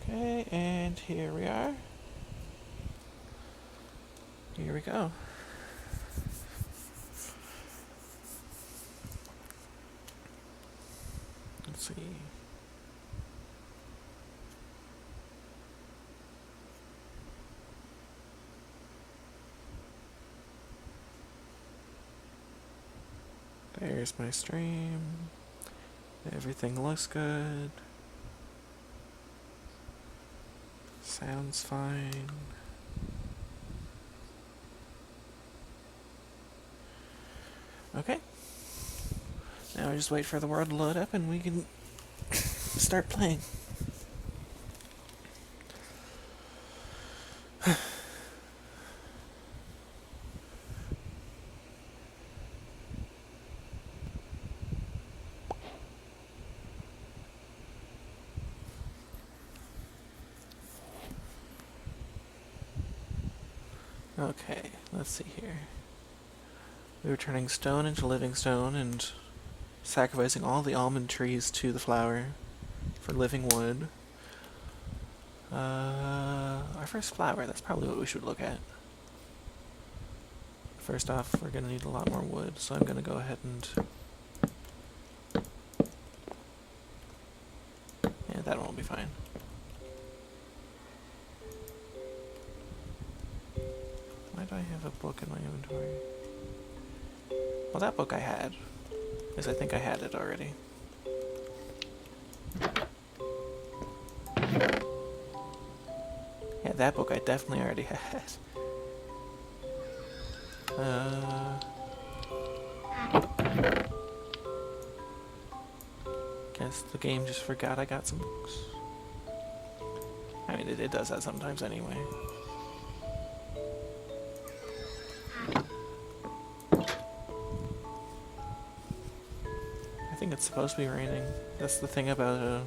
Okay, and here we are. Here we go. Let's see. There's my stream. Everything looks good. Sounds fine. Okay. Now I just wait for the world to load up and we can start playing. Okay, let's see here. We were turning stone into living stone and sacrificing all the almond trees to the flower for living wood. Our first flower, that's probably what we should look at. First off, we're going to need a lot more wood, so I'm going to go ahead and... yeah, that one will be fine. Why do I have a book in my inventory? Well, that book I had, because I think I had it already. Yeah, that book I definitely already had. Guess the game just forgot I got some books. I mean, it does that sometimes anyway. I think it's supposed to be raining. That's the thing about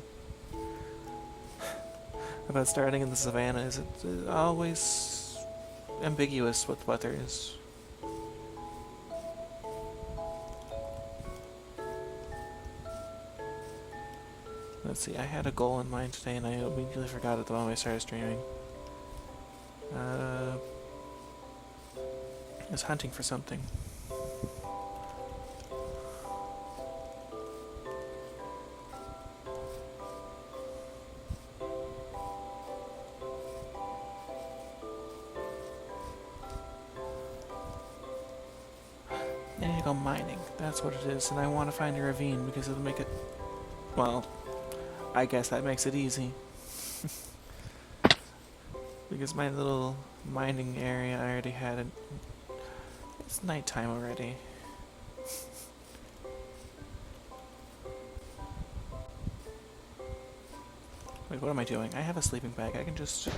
starting in the savannah, is it's always ambiguous what the weather is. Let's see, I had a goal in mind today and I immediately forgot it the moment I started streaming. I was hunting for something. I need to go mining, that's what it is, and I want to find a ravine because it'll make it, well, I guess that makes it easy. Because my little mining area, I already had it. It's nighttime already. Wait, what am I doing? I have a sleeping bag. I can just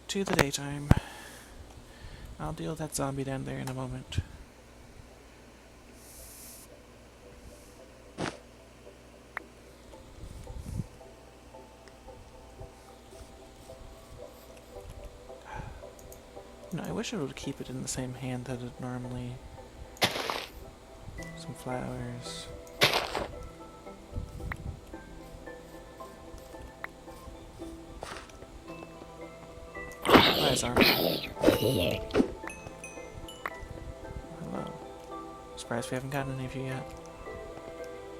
do the daytime. I'll deal with that zombie down there in a moment. No, I wish I would keep it in the same hand that it normally... Some flowers. Hi, zombie. Hello. Surprised we haven't gotten any of you yet.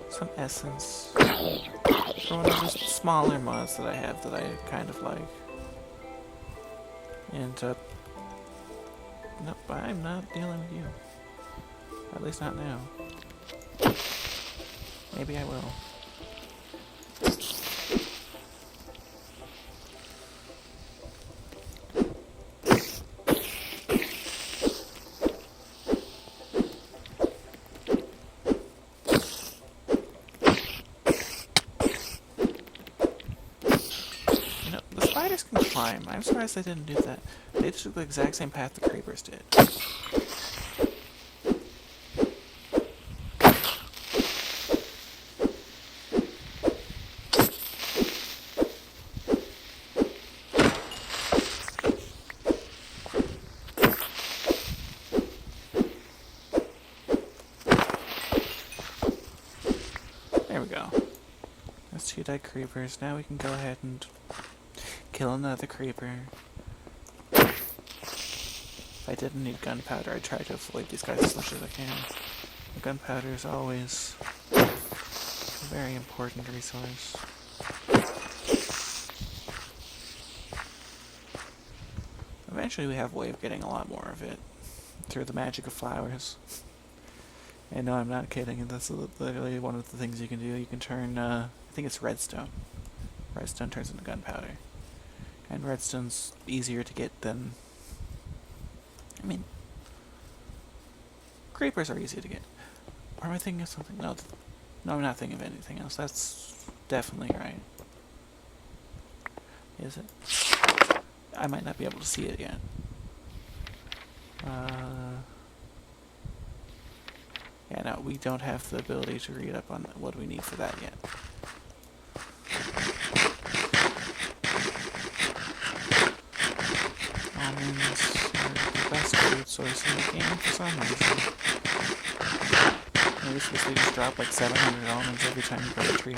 Some essence. For one of the smaller mods that I have that I kind of like. And, nope, I'm not dealing with you. At least not now. Maybe I will. You know, the spiders can climb. I'm surprised they didn't do that. They just took the exact same path the creepers did. 2 dead creepers. Now we can go ahead and kill another creeper. If I didn't need gunpowder, I'd try to avoid these guys as much as I can. The gunpowder is always a very important resource. Eventually we have a way of getting a lot more of it through the magic of flowers. And no, I'm not kidding. That's literally one of the things you can do. You can turn, I think it's redstone. Redstone turns into gunpowder. And redstone's easier to get than... I mean... creepers are easy to get. Or am I thinking of something? No, I'm not thinking of anything else. That's definitely right. Is it? I might not be able to see it yet. Yeah, no, we don't have the ability to read up on what we need for that yet. Almonds are the best food source in the game for some reason. Maybe it's because they just drop like 700 almonds every time you grow a tree.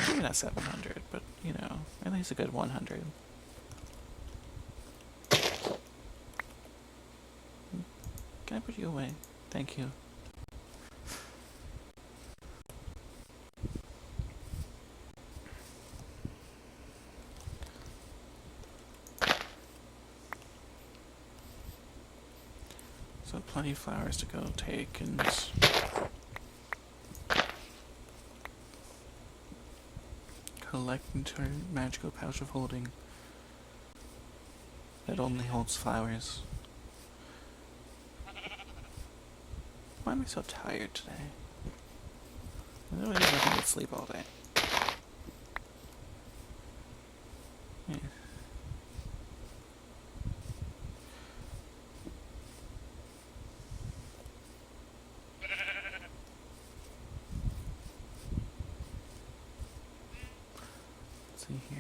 Maybe not 700, but, you know, at least a good 100. Can I put you away? Thank you. So plenty of flowers to go take and collect into our magical pouch of holding that only holds flowers. Why am I so tired today? I know I didn't get sleep all day. Yeah. Let's see here.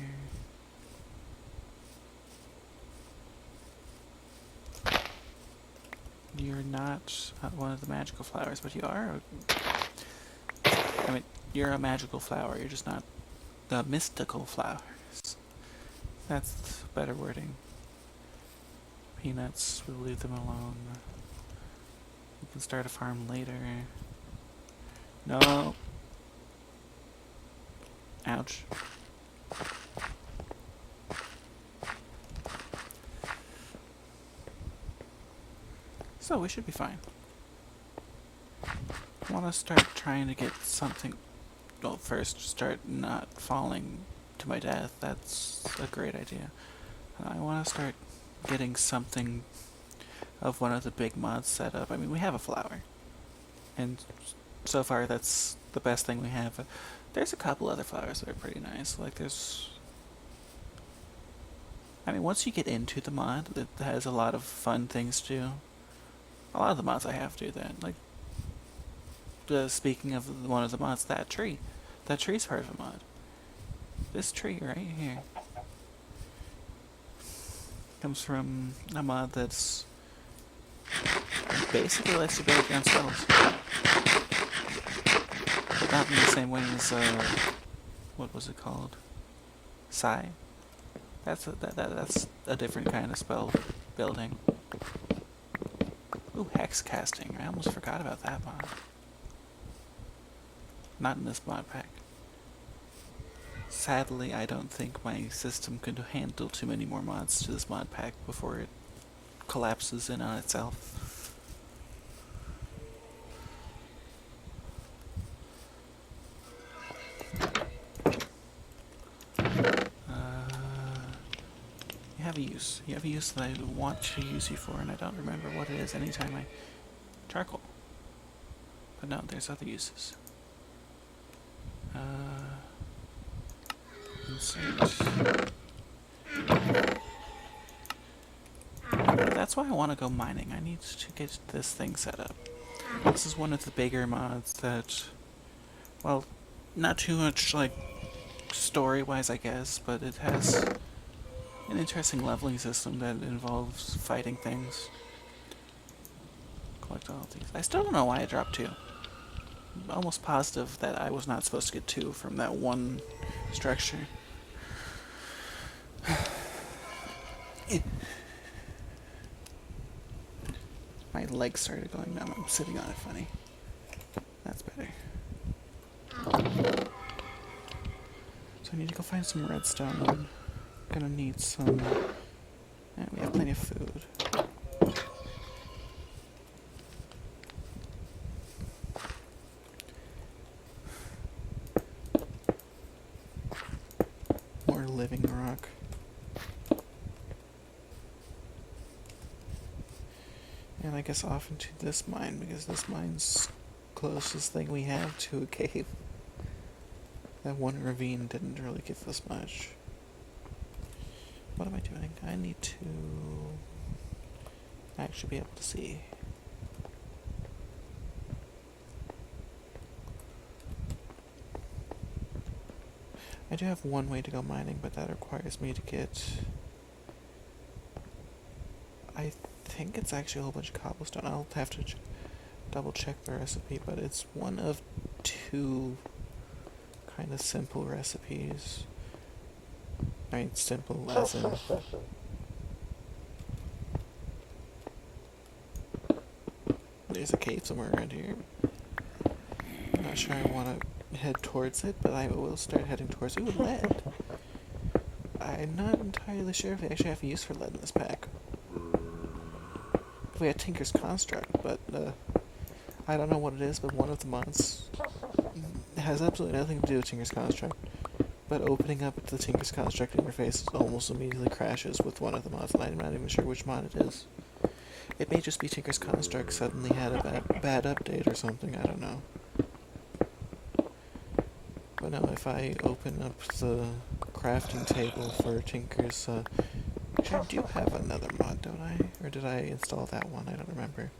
You're not one of the magical flowers, but you are. I mean, you're a magical flower. You're just not the mystical flowers. That's better wording. Peanuts, we'll leave them alone. We can start a farm later. No. Ouch. So we should be fine. I want to start trying to get something. Well, first start not falling to my death. That's a great idea. I want to start getting something of one of the big mods set up. I mean, we have a flower, and so far that's the best thing we have. There's a couple other flowers that are pretty nice. Like there's... I mean, once you get into the mod, it has a lot of fun things to do. A lot of the mods I have do that. Like, speaking of one of the mods, that tree. That tree's part of a mod. This tree right here comes from a mod that's basically lets you build your own spells. But not in the same way as, what was it called? Sai? That's a different kind of spell building. Ooh, hex casting. I almost forgot about that mod. Not in this mod pack. Sadly, I don't think my system could handle too many more mods to this mod pack before it collapses in on itself. You have a use that I want to use you for, and I don't remember what it is anytime I... Charcoal. But no, there's other uses. Insert. That's why I want to go mining. I need to get this thing set up. This is one of the bigger mods that... Well, not too much, like, story-wise, I guess, but it has an interesting leveling system that involves fighting things. Collect all of these. I still don't know why I dropped 2. almost positive that I was not supposed to get 2 from that one structure. My legs started going numb. I'm sitting on it funny. That's better. So I need to go find some redstone. I'm gonna need some... And we have plenty of food. More living rock. And I guess off into this mine, because this mine's closest thing we have to a cave. That one ravine didn't really give us much. What am I doing? I need to actually be able to see. I do have one way to go mining, but that requires me to get... I think it's actually a whole bunch of cobblestone. I'll have to double check the recipe, but it's one of 2 kind of simple recipes. I mean, simple as in... There's a cave somewhere around here. I'm not sure I want to head towards it, but I will start heading towards it with lead. I'm not entirely sure if we actually have use for lead in this pack. We had Tinker's Construct, but I don't know what it is, but one of the mods has absolutely nothing to do with Tinker's Construct. But opening up the Tinker's Construct interface almost immediately crashes with one of the mods, and I'm not even sure which mod it is. It may just be Tinker's Construct suddenly had a bad update or something, I don't know. But no, if I open up the crafting table for Tinker's, actually I do have another mod, don't I? Or did I install that one? I don't remember.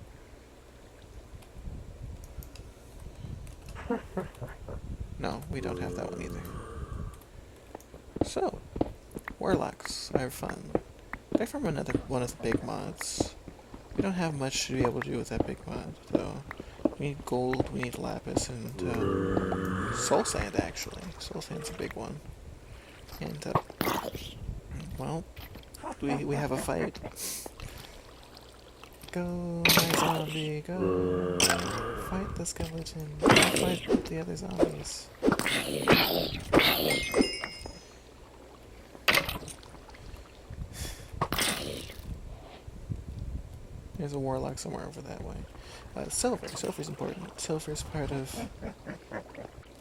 No, we don't have that one either. So, Warlocks are fun. They're from one of the big mods. We don't have much to be able to do with that big mod, though. We need gold, we need lapis, and soul sand, actually. Soul sand's a big one. And, well, we have a fight. Go, my zombie, go! Fight the skeleton. Fight the other zombies. There's a warlock somewhere over that way. Silver. Silver's important. Silver's part of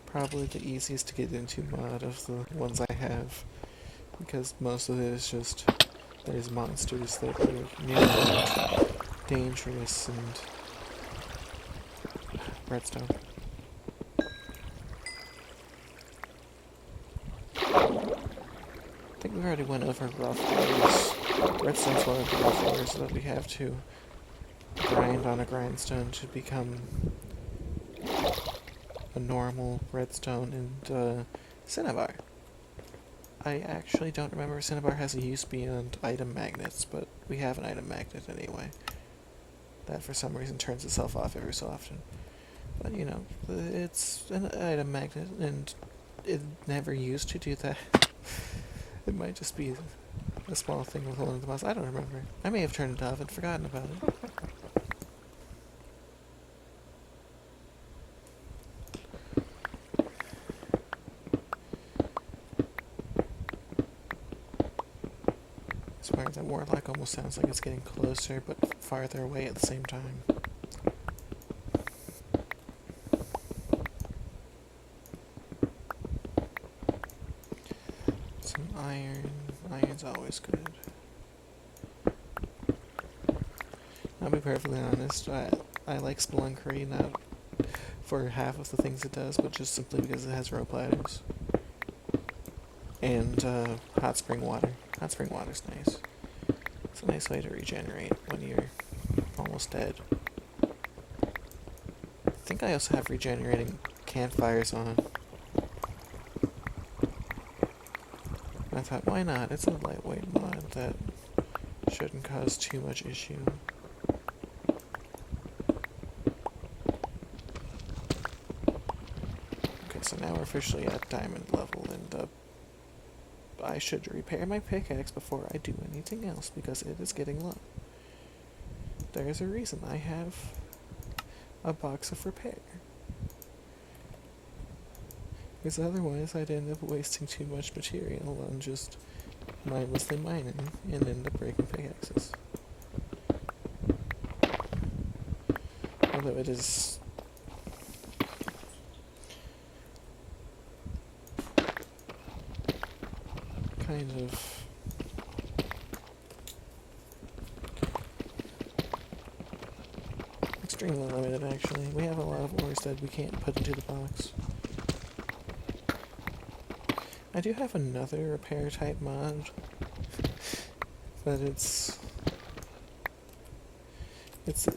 probably the easiest to get into mod of the ones I have. Because most of it is just, there's monsters that are nearly dangerous and... Redstone. I think we already went over rough areas. Redstone's one of the rough areas that we have to grind on a grindstone to become a normal redstone, and cinnabar. I actually don't remember if cinnabar has a use beyond item magnets, but we have an item magnet anyway. That for some reason turns itself off every so often. But you know, it's an item magnet, and it never used to do that. It might just be a small thing with one of the mods. I don't remember. I may have turned it off and forgotten about it. Swear that warlock almost sounds like it's getting closer, but farther away at the same time. Some iron. Iron's always good. I'll be perfectly honest, I like Spelunkery, not for half of the things it does, but just simply because it has rope ladders. And hot spring water. Hot spring water's nice. It's a nice way to regenerate when you're almost dead. I think I also have regenerating campfires on. I thought, why not? It's a lightweight mod that shouldn't cause too much issue. officially at diamond level, and I should repair my pickaxe before I do anything else because it is getting low. There's a reason I have a box of repair. Because otherwise I'd end up wasting too much material on just mindlessly mining and end up breaking pickaxes. Although it is kind of extremely limited, actually. We have a lot of ores that we can't put into the box. I do have another repair type mod, but it's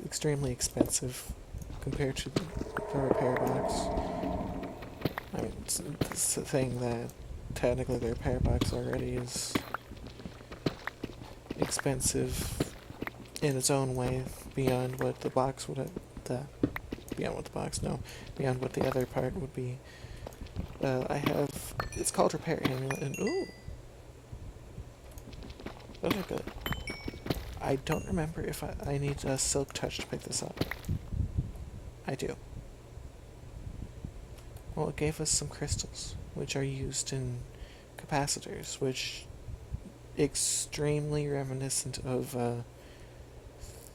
extremely expensive compared to the repair box. I mean, it's a thing that technically the repair box already is expensive in its own way beyond what the box would have, beyond what the other part would be. It's called Repair Amulet, and ooh, those are good. I don't remember if I need a Silk Touch to pick this up. I do. Well, it gave us some crystals, which are used in capacitors, which extremely reminiscent of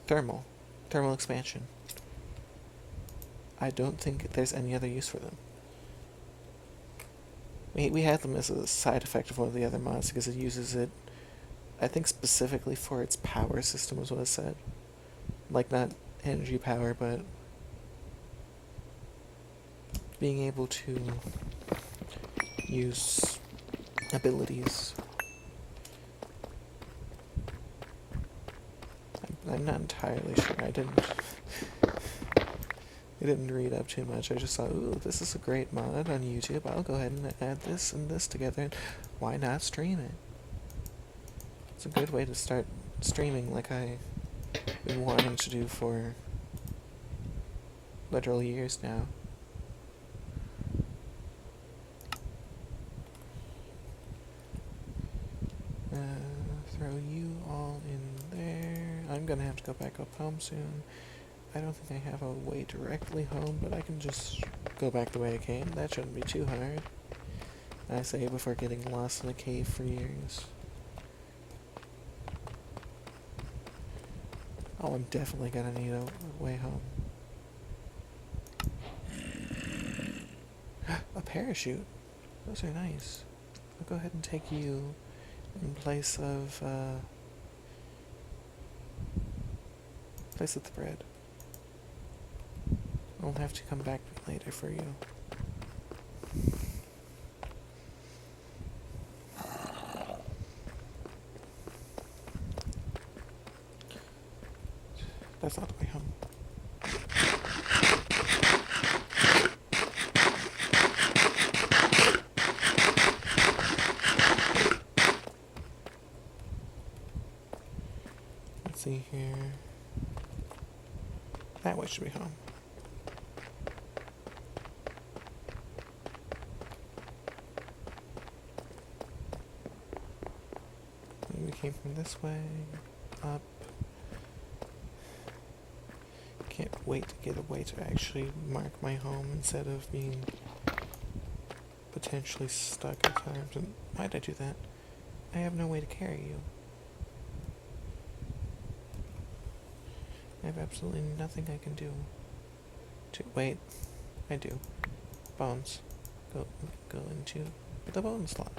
thermal expansion. I don't think there's any other use for them. We had them as a side effect of one of the other mods because it uses it, I think, specifically for its power system, was what it said. Like, not energy power, but being able to use abilities. I'm not entirely sure. I didn't read up too much. I just thought, ooh, this is a great mod on YouTube. I'll go ahead and add this and this together, and why not stream it? It's a good way to start streaming like I've been wanting to do for literal years now. Throw you all in there. I'm gonna have to go back up home soon. I don't think I have a way directly home, but I can just go back the way I came. That shouldn't be too hard. I say before getting lost in a cave for years. Oh, I'm definitely gonna need a way home. A parachute. Those are nice. I'll go ahead and take you in place of the bread. I'll have to come back later for you. That's not the way home. Let's see here. That way should be home. We came from this way, up. Can't wait to get a way to actually mark my home instead of being potentially stuck at times. And why'd I do that? I have no way to carry you. I have absolutely nothing I can do. Wait, I do. Bones. Go into the bone slot.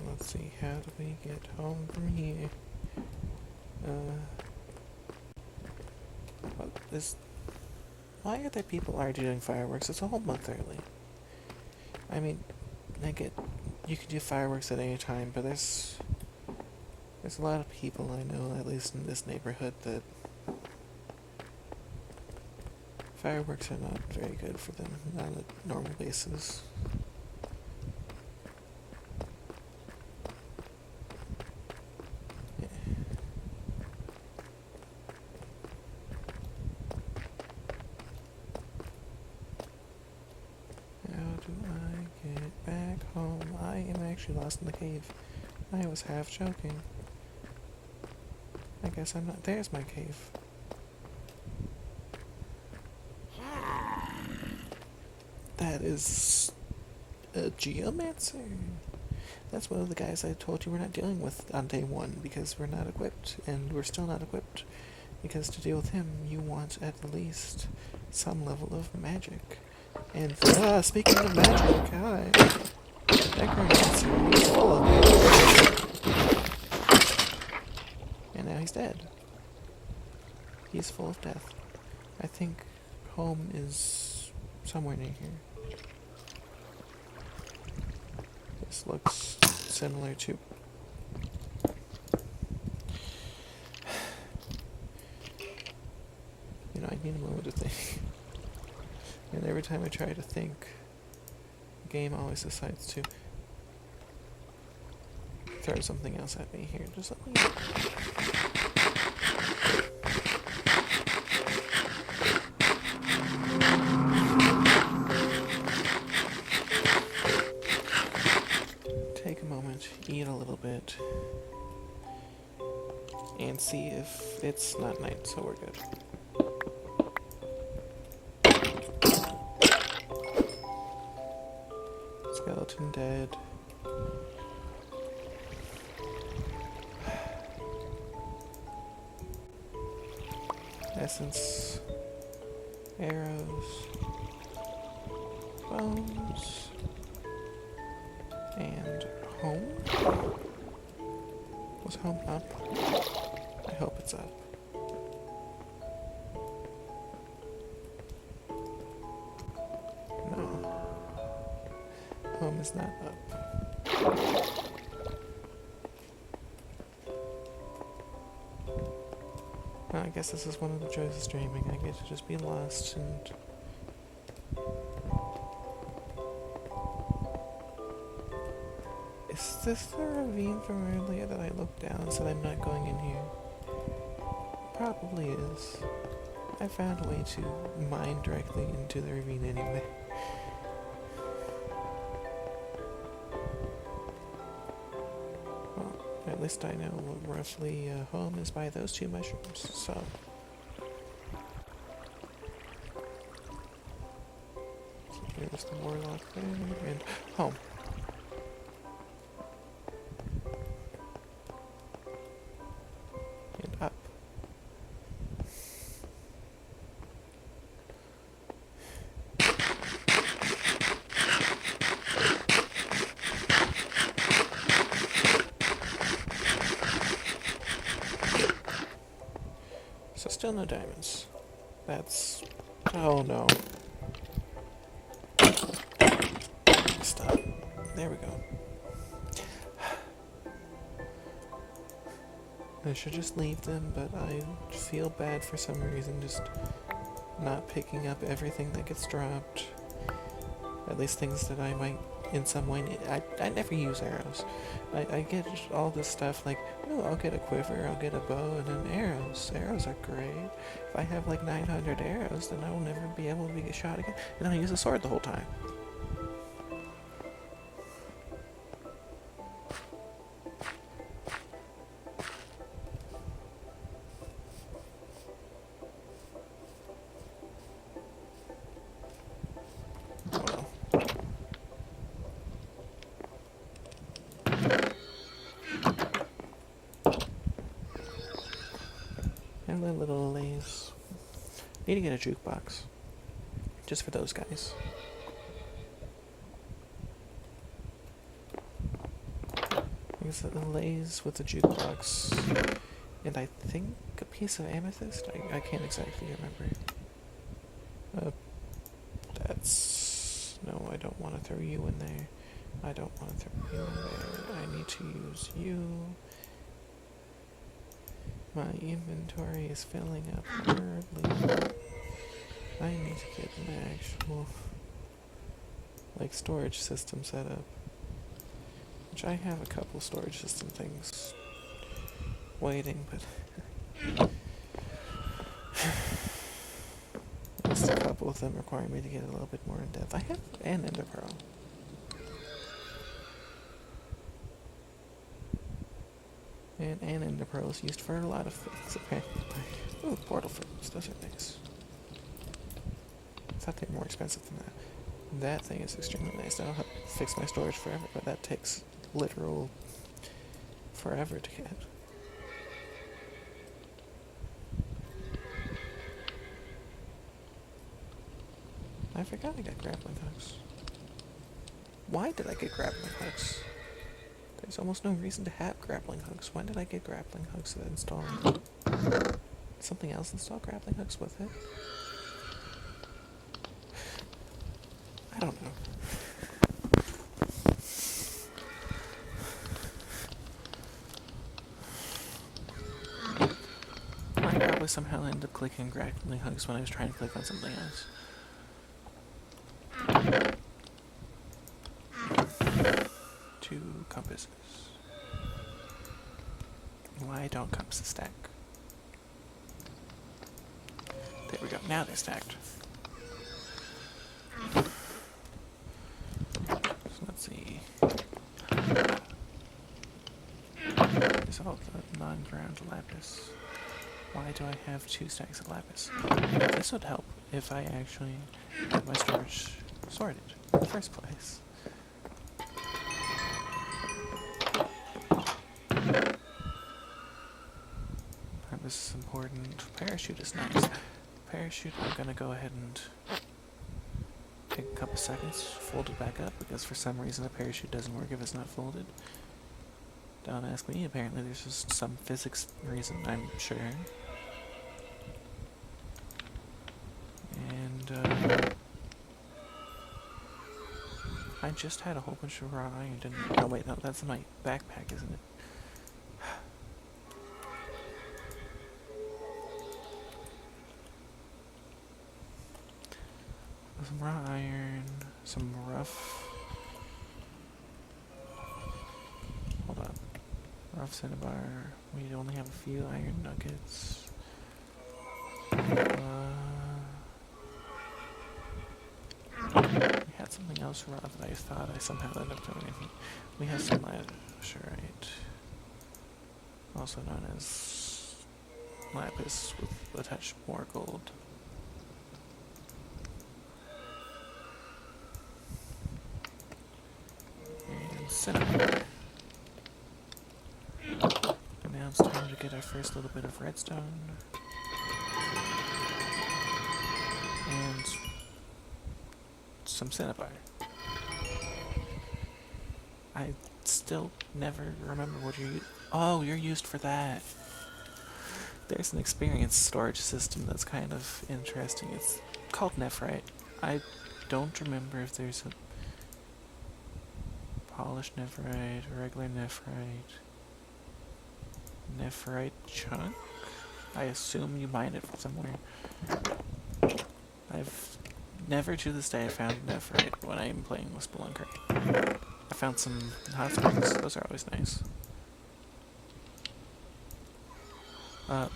Let's see, how do we get home from here? Why are there people already doing fireworks? It's a whole month early. I mean, I get you can do fireworks at any time, but there's a lot of people I know, at least in this neighborhood, that fireworks are not very good for them on a normal basis. you lost in the cave. I was half joking. I guess I'm not. There's my cave. That is a geomancer. That's one of the guys I told you we're not dealing with on day one because we're not equipped, and we're still not equipped. Because to deal with him, you want at least some level of magic. And speaking of magic, hi. Necromancer, he's full of it. And now he's dead. He's full of death. I think home is somewhere near here. This looks similar to... You know, I need a moment to think. And every time I try to think, the game always decides to throw something else at me here. Just let me... Take a moment, eat a little bit, and see if it's not night, so we're good. Skeleton dead. Essence. Arrows. Bones. And home? Was home up? I hope it's up. No. Home is not up. Well, I guess this is one of the joys of streaming. I get to just be lost and... Is this the ravine from earlier that I looked down and said I'm not going in here? Probably is. I found a way to mine directly into the ravine anyway. Well, at least I know roughly home is by those two mushrooms, so... There's the warlock there, and home. And up. So still no diamonds. That's... oh no. Stop. There we go. I should just leave them, but I feel bad for some reason just not picking up everything that gets dropped. At least things that I might in some way need. I never use arrows. I get all this stuff like, oh, I'll get a quiver, I'll get a bow, and then arrows. Arrows are great. If I have like 900 arrows, then I will never be able to get shot again. And then I use a sword the whole time. And the little lays. Need to get a jukebox. Just for those guys. Because the lays with the jukebox. And I think a piece of amethyst? I can't exactly remember. That's... No, I don't want to throw you in there. I don't want to throw you in there. I need to use you. My inventory is filling up horribly. I need to get an actual, like, storage system set up. Which I have a couple storage system things waiting, but... at least a couple of them require me to get a little bit more in depth. I have an ender pearl. And ender pearl is used for a lot of things, apparently. Ooh, portal fruits. Those are nice. I thought they were more expensive than that. That thing is extremely nice. That'll help fix my storage forever, but that takes literal forever to get. I forgot I got grappling hooks. Why did I get grappling hooks? There's almost no reason to have grappling hooks. When did I get grappling hooks that install them? Something else install grappling hooks with it? I don't know. I probably somehow ended up clicking grappling hooks when I was trying to click on something else. Two compasses. Why don't compasses stack? There we go. Now they're stacked. So let's see. There's all the non-ground lapis. Why do I have 2 stacks of lapis? This would help if I actually had my storage sorted in the first place. This is important. Parachute is nice. Parachute, I'm gonna go ahead and take a couple seconds, fold it back up, because for some reason a parachute doesn't work if it's not folded. Don't ask me, apparently there's just some physics reason, I'm sure. And, I just had a whole bunch of raw iron, didn't I? Oh wait, no, that's in my backpack, isn't it? Some raw iron, some rough... Hold on. Rough cinnabar. We only have a few iron nuggets. We had something else raw that I thought I somehow ended up doing. We have some lazurite, also known as lapis with a touch more gold. And cinnabar. And now it's time to get our first little bit of redstone. And some cinnabar. I still never remember what you're oh, you're used for that. There's an experience storage system that's kind of interesting. It's called nephrite. I don't remember if there's a polished nephrite, regular nephrite, nephrite chunk. I assume you mine it from somewhere. I've never to this day found nephrite when I'm playing with Spelunker. I found some hot springs. Those are always nice.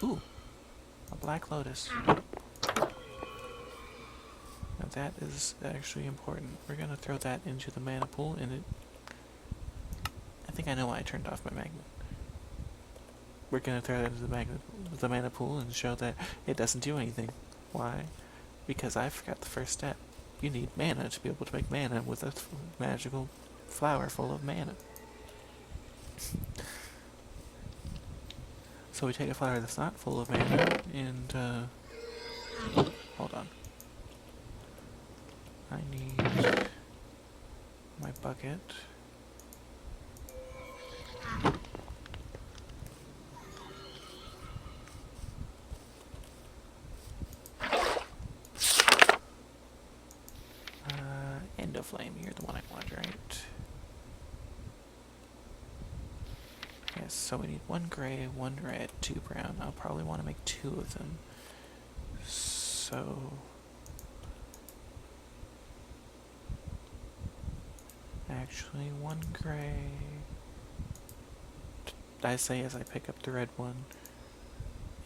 Ooh. A black lotus. Now that is actually important. We're gonna throw that into the mana pool, and it... I think I know why I turned off my magnet. We're gonna throw that into the mana pool and show that it doesn't do anything. Why? Because I forgot the first step. You need mana to be able to make mana with a magical flower full of mana. So we take a flower that's not full of mana, and, hold on. I need my bucket. Endoflame, you're the one I want, right? Yes, so we need 1 gray, 1 red, 2 brown. I'll probably want to make 2 of them. So... actually, 1 gray... I say as I pick up the red one.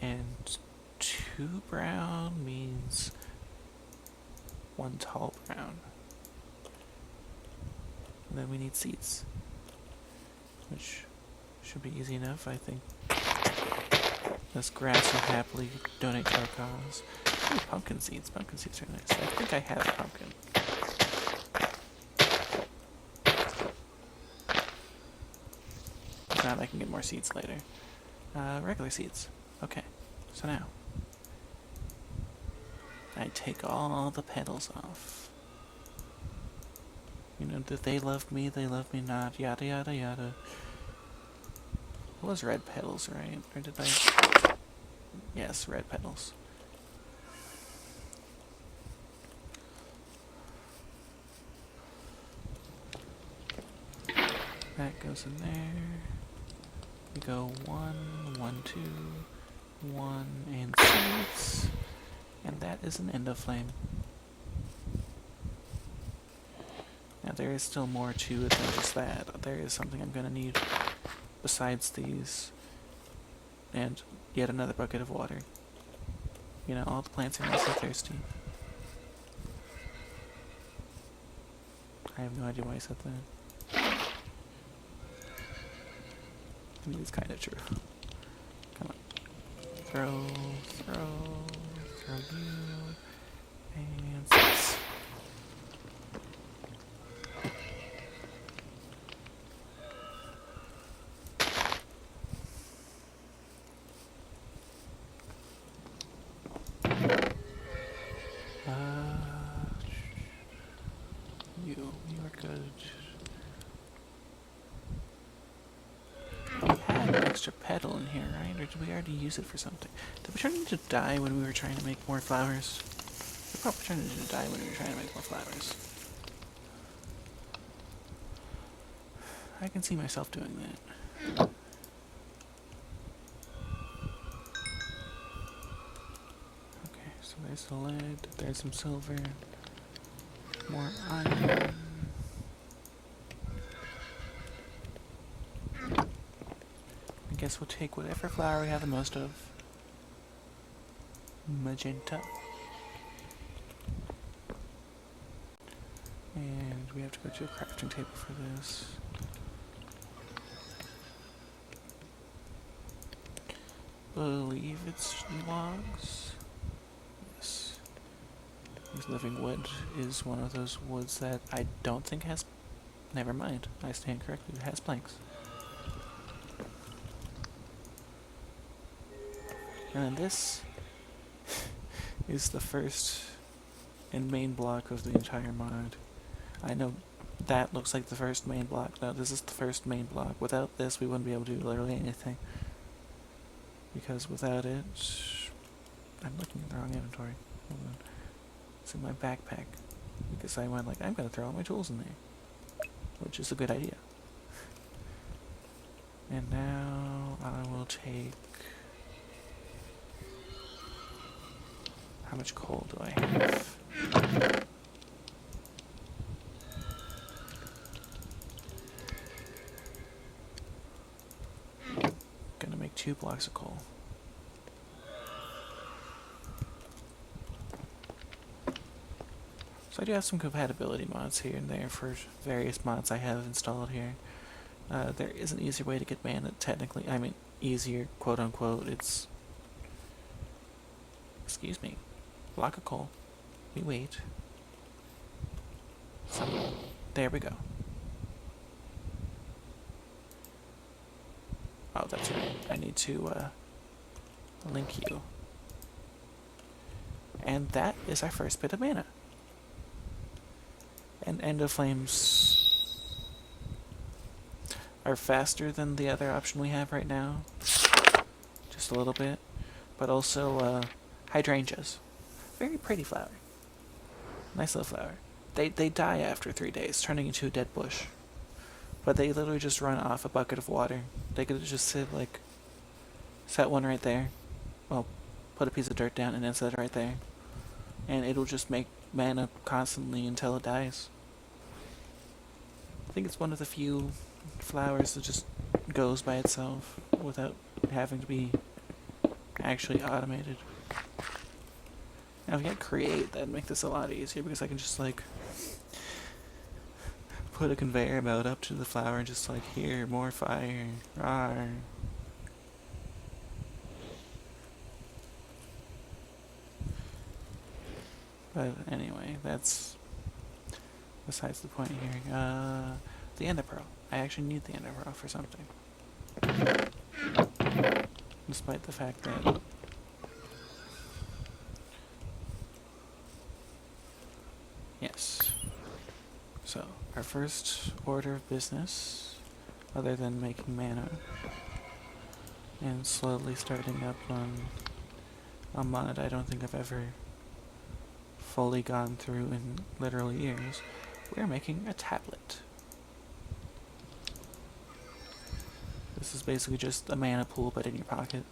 And 2 brown means 1 tall brown. And then we need seeds, which should be easy enough, I think. This grass will happily donate to our cause. Ooh, pumpkin seeds. Pumpkin seeds are nice. I think I have a pumpkin. If not, I can get more seeds later. Regular seeds. Okay, so now I take all the petals off. You know, that they love me not, yada yada yada. It was red petals, right? Or did I? Yes, red petals. That goes in there. We go 1, 1, 2, 1, and seeds. And that is an endoflame. Now there is still more to it than just that. There is something I'm gonna need besides these. And yet another bucket of water. You know, all the plants are nice and thirsty. I have no idea why I said that. I mean, it's kind of true. Come on. Throw you, and six. You are good. We had an extra petal in here, right? Or did we already use it for something? Did we turn it into dye when we were trying to make more flowers? We probably turned it into dye when we were trying to make more flowers. I can see myself doing that. Okay, so there's the lead, there's some silver, more iron. I guess we'll take whatever flower we have the most of. Magenta. And we have to go to a crafting table for this. Believe it's logs. Yes. This living wood is one of those woods that I don't think has... Never mind, I stand corrected, it has planks. And then this is the first and main block of the entire mod. I know that looks like the first main block. No, this is the first main block. Without this, we wouldn't be able to do literally anything. Because without it... I'm looking at the wrong inventory. Hold on. It's in my backpack. Because I went like, I'm gonna throw all my tools in there. Which is a good idea. And now I will take... How much coal do I have? Gonna make 2 blocks of coal. So I do have some compatibility mods here and there for various mods I have installed here. There is an easier way to get mana, technically. I mean, easier, quote unquote. It's... Excuse me. Block of coal. We wait. So, there we go. Oh, that's right. I need to link you. And that is our first bit of mana. And endoflames are faster than the other option we have right now. Just a little bit. But also hydrangeas. Very pretty flower. Nice little flower. They die after 3 days, turning into a dead bush. But they literally just run off a bucket of water. They could just sit like... Set one right there. Well, put a piece of dirt down and then set it right there. And it'll just make mana constantly until it dies. I think it's one of the few flowers that just goes by itself without having to be actually automated. Now if I get create, that'd make this a lot easier because I can just like put a conveyor belt up to the flower and just like, here, more fire, rawr. But anyway, that's besides the point here. The ender pearl. I actually need the ender pearl for something. Despite the fact that yes. So, our first order of business, other than making mana and slowly starting up on a mod I don't think I've ever fully gone through in literal years, we're making a tablet. This is basically just a mana pool but in your pocket.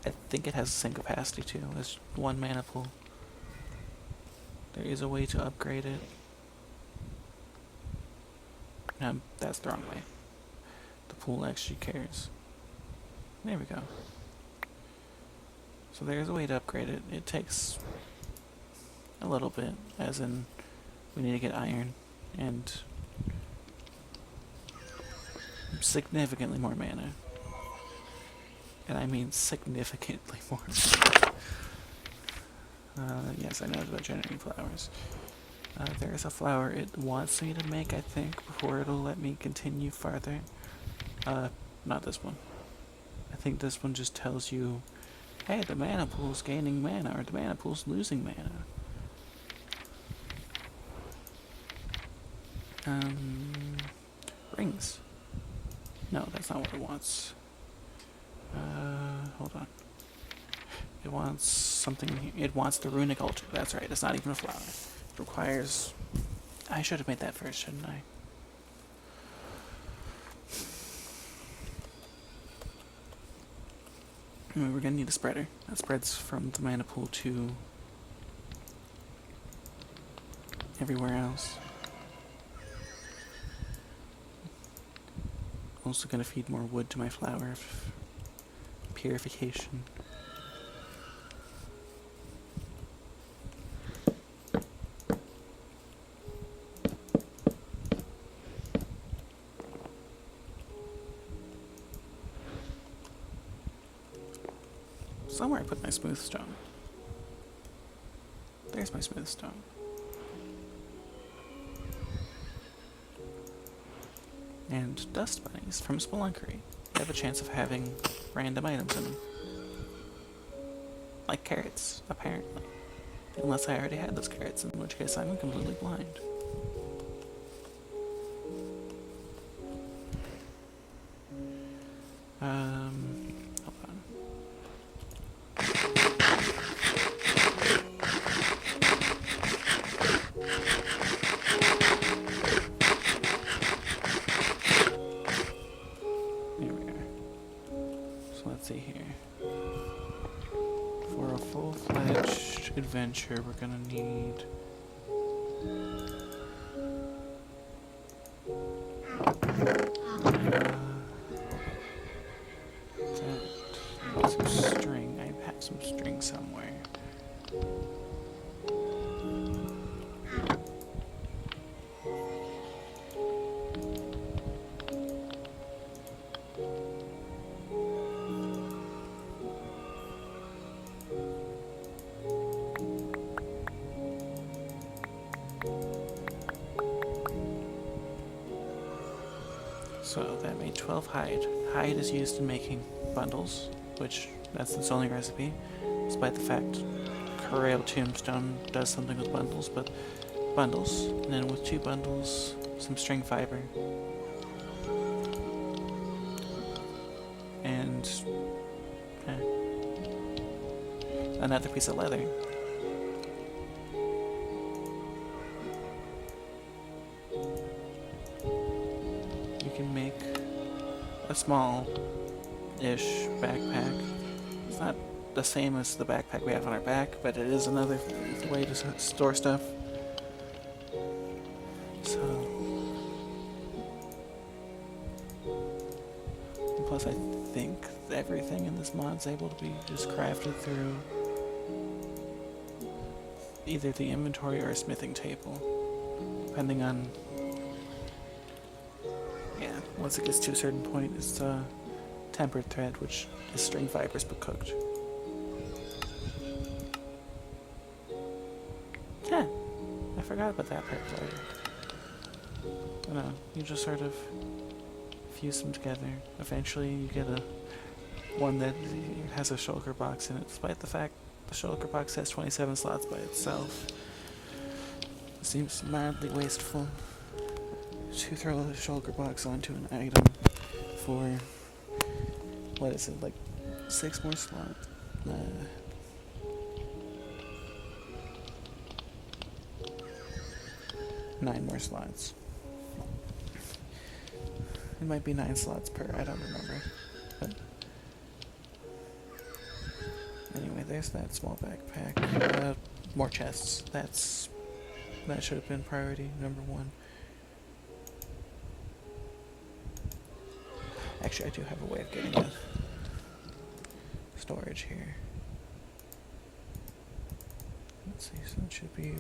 I think it has the same capacity too as one mana pool. There is a way to upgrade it. No, that's the wrong way. The pool actually cares. There we go. So there's a way to upgrade it. It takes a little bit, as in we need to get iron and significantly more mana. And I mean significantly more mana. Yes, I know it's about generating flowers. There's a flower it wants me to make, I think, before it'll let me continue farther. Not this one. I think this one just tells you, hey, the mana pool's gaining mana, or the mana pool's losing mana. Rings. No, that's not what it wants. Hold on. It wants something. It wants the runic altar. That's right. It's not even a flower. It requires. I should have made that first, shouldn't I? We're gonna need a spreader. That spreads from the mana pool to everywhere else. Also gonna feed more wood to my flower of purification. Somewhere I put my smooth stone. There's my smooth stone. And dust bunnies from Spelunkery. They have a chance of having random items in them. Like carrots, apparently. Unless I already had those carrots, in which case I'm completely blind. Hold on. There we are. So let's see here. For a full-fledged adventure, we're gonna need some string. I have some string somewhere. So that made 12 hide. Hide is used in making bundles, which that's its only recipe, despite the fact Corrail Tombstone does something with bundles, but bundles. And then with 2 bundles, some string fiber. And another piece of leather. You can make a small-ish backpack. It's not the same as the backpack we have on our back, but it is another way to store stuff. So, and plus I think everything in this mod's able to be just crafted through either the inventory or a smithing table, depending on Yeah, once it gets to a certain point, it's tempered thread, which is string fibers but cooked. Yeah, I forgot about that part earlier. You know, you just sort of fuse them together. Eventually, you get a one that has a shulker box in it, despite the fact the shulker box has 27 slots by itself. It seems mildly wasteful to throw a shulker box onto an item for, what is it, like 6 more slots? 9 more slots. It might be 9 slots per, I don't remember. But anyway, there's that small backpack. More chests. That should have been priority number 1. Actually, I do have a way of getting a storage here. Let's see, so it should be 1,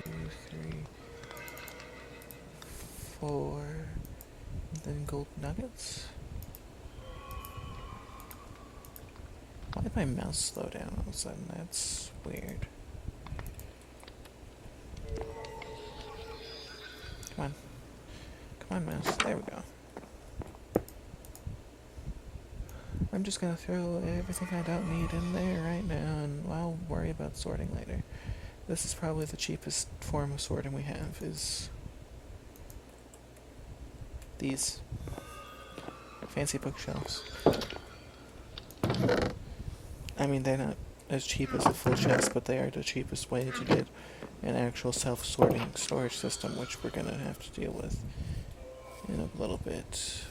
2, 3, 4, and then gold nuggets. Why did my mouse slow down all of a sudden? That's weird. Come on. Come on, mouse. There we go. I'm just gonna throw everything I don't need in there right now, and I'll worry about sorting later. This is probably the cheapest form of sorting we have, is these fancy bookshelves. I mean, they're not as cheap as a full chest, but they are the cheapest way to get an actual self-sorting storage system, which we're gonna have to deal with in a little bit.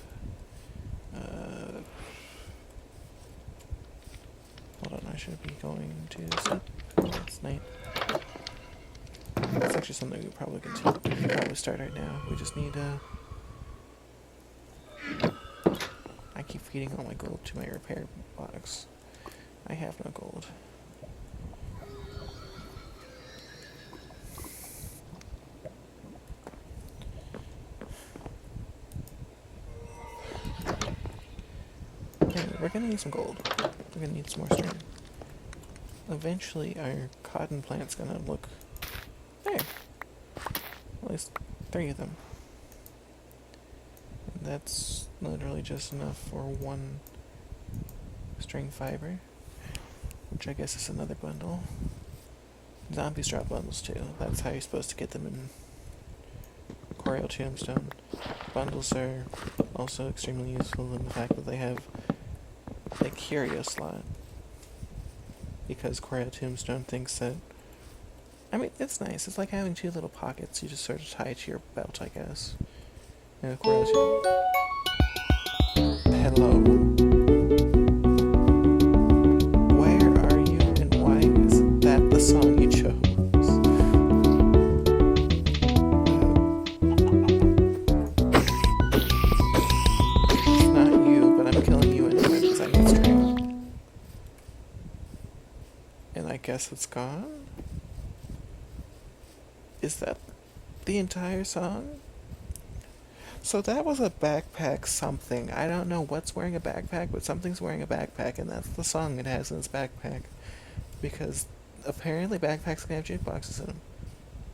Hold on, I should be going to sleep. It's night. It's actually something we probably can start right now. We just need I keep feeding all my gold to my repair box. I have no gold. Okay, we're gonna need some gold. We're gonna need some more string. Eventually, our cotton plant's gonna look there. At least 3 of them. And that's literally just enough for 1 string fiber, which I guess is another bundle. Zombies drop bundles too. That's how you're supposed to get them in Coriel Tombstone. Bundles are also extremely useful in the fact that they have a curio slot, because Coriel Tombstone thinks that, I mean, it's nice. It's like having 2 little pockets you just sort of tie to your belt, I guess. And Coriel Hello? Where are you, and why is that the song you chose? It's not you, but I'm killing you anyway because I need string. And I guess it's gone? Is that the entire song? So that was a backpack something. I don't know what's wearing a backpack, but something's wearing a backpack, and that's the song it has in its backpack. Because apparently backpacks can have jukeboxes in them.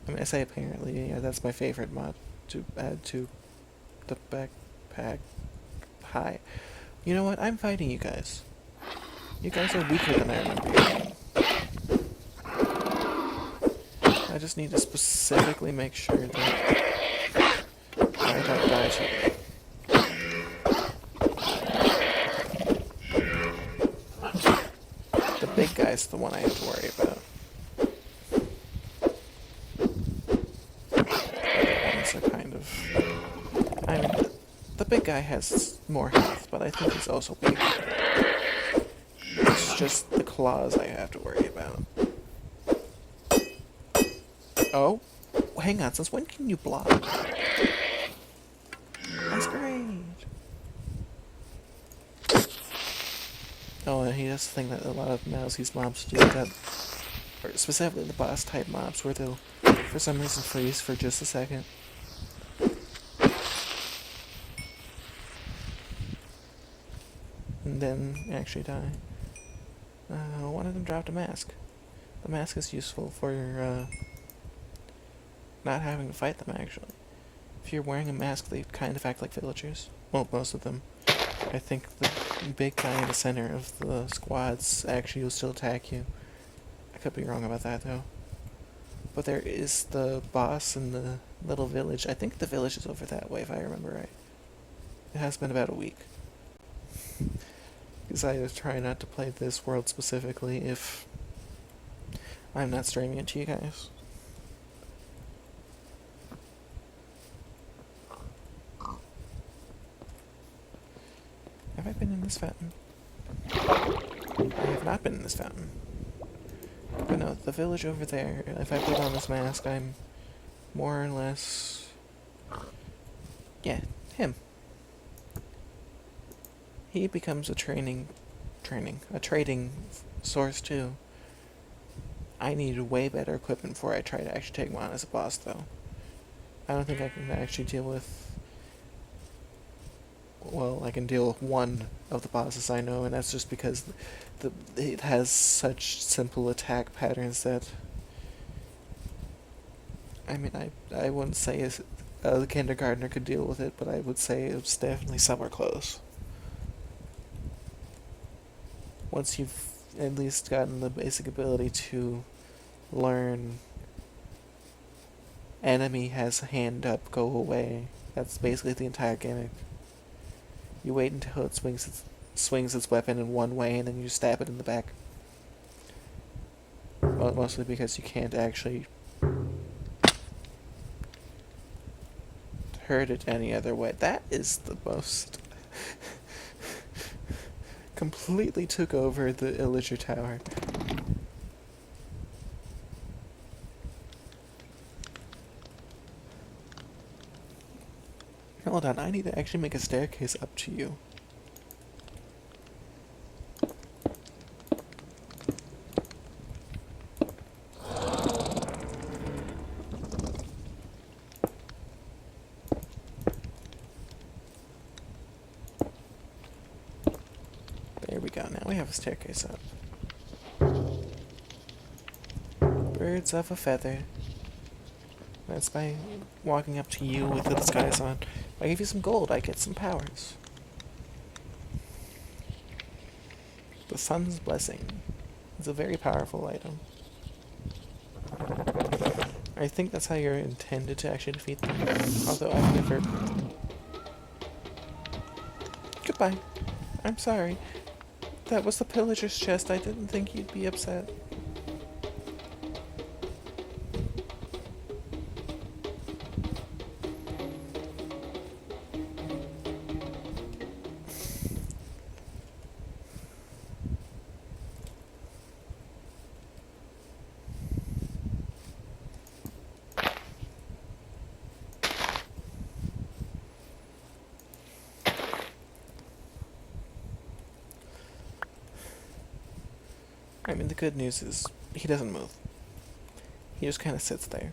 I mean, I say apparently, yeah, that's my favorite mod to add to the backpack. Hi. You know what? I'm fighting you guys. You guys are weaker than I remember you. I just need to specifically make sure that I don't die to you. The big guy's the one I have to worry about. Ones are kind of... I mean, the big guy has more health, but I think he's also weak. It's just the claws I have to worry about. Oh? Hang on, since when can you block? That's great. Oh, and he does the thing that a lot of Mouse's mobs do, that, or specifically the boss type mobs, where they'll, for some reason, freeze for just a second. and then actually die. One of them dropped a mask. The mask is useful for not having to fight them, actually. If you're wearing a mask, they kind of act like villagers. Well, most of them. I think the big guy in the center of the squads actually will still attack you. I could be wrong about that, though. But there is the boss in the little village. I think the village is over that way, if I remember right. It has been about a week. Because I was trying not to play this world specifically if I'm not streaming it to you guys. Have I been in this fountain? I have not been in this fountain. But no, the village over there, if I put on this mask, I'm more or less... Yeah, him. He becomes a trading source too. I need way better equipment before I try to actually take him on as a boss, though. I don't think I can actually deal with... Well, I can deal with one of the bosses I know, and that's just because it has such simple attack patterns that... I mean, I wouldn't say the kindergartner could deal with it, but I would say it's definitely somewhere close. Once you've at least gotten the basic ability to learn enemy has a hand up, go away. That's basically the entire gimmick. You wait until it swings its weapon in one way, and then you stab it in the back. Well, mostly because you can't actually hurt it any other way. That is the most... completely took over the Illager Tower. Hold on, I need to actually make a staircase up to you. There we go, now we have a staircase up. Birds of a feather. That's by walking up to you with the disguise on. If I give you some gold, I get some powers. The Sun's Blessing. It's a very powerful item. I think that's how you're intended to actually defeat them. Although I've never... Goodbye. I'm sorry. That was the pillager's chest. I didn't think you'd be upset. I mean, the good news is he doesn't move. He just kind of sits there.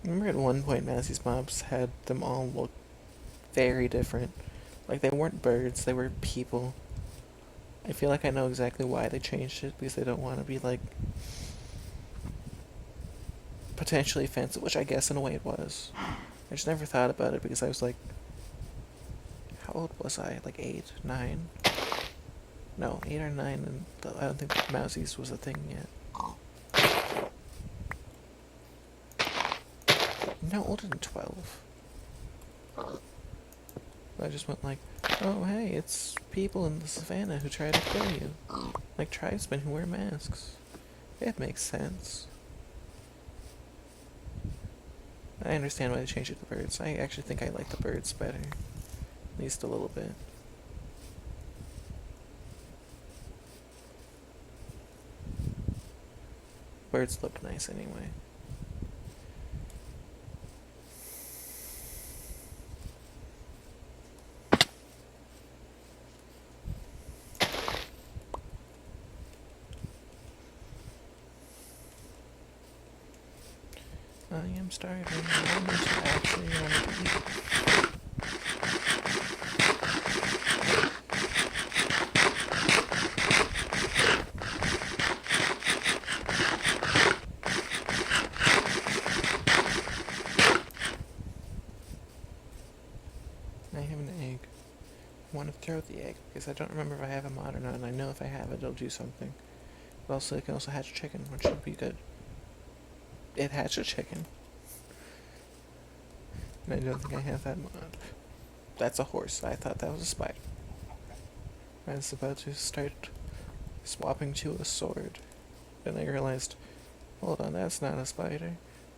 Remember at one point Mazzy's mobs had them all look very different. Like, they weren't birds, they were people. I feel like I know exactly why they changed it, because they don't want to be, like, potentially offensive, which I guess in a way it was. I just never thought about it because I was like, how old was I? Like 8, 9? No, 8 or 9, and I don't think Mousies was a thing yet. No, older than 12. I just went like, oh hey, it's people in the savannah who try to kill you. Like tribesmen who wear masks. It makes sense. I understand why they changed it to birds. I actually think I like the birds better. At least a little bit. Birds look nice anyway. I am starving. I actually want to eat. with the egg, because I don't remember if I have a mod or not, and I know if I have it, it'll do something. But also, it can also hatch a chicken, which should be good. It hatched a chicken. And I don't think I have that mod. That's a horse. I thought that was a spider. I was about to start swapping to a sword. Then I realized, hold on, that's not a spider.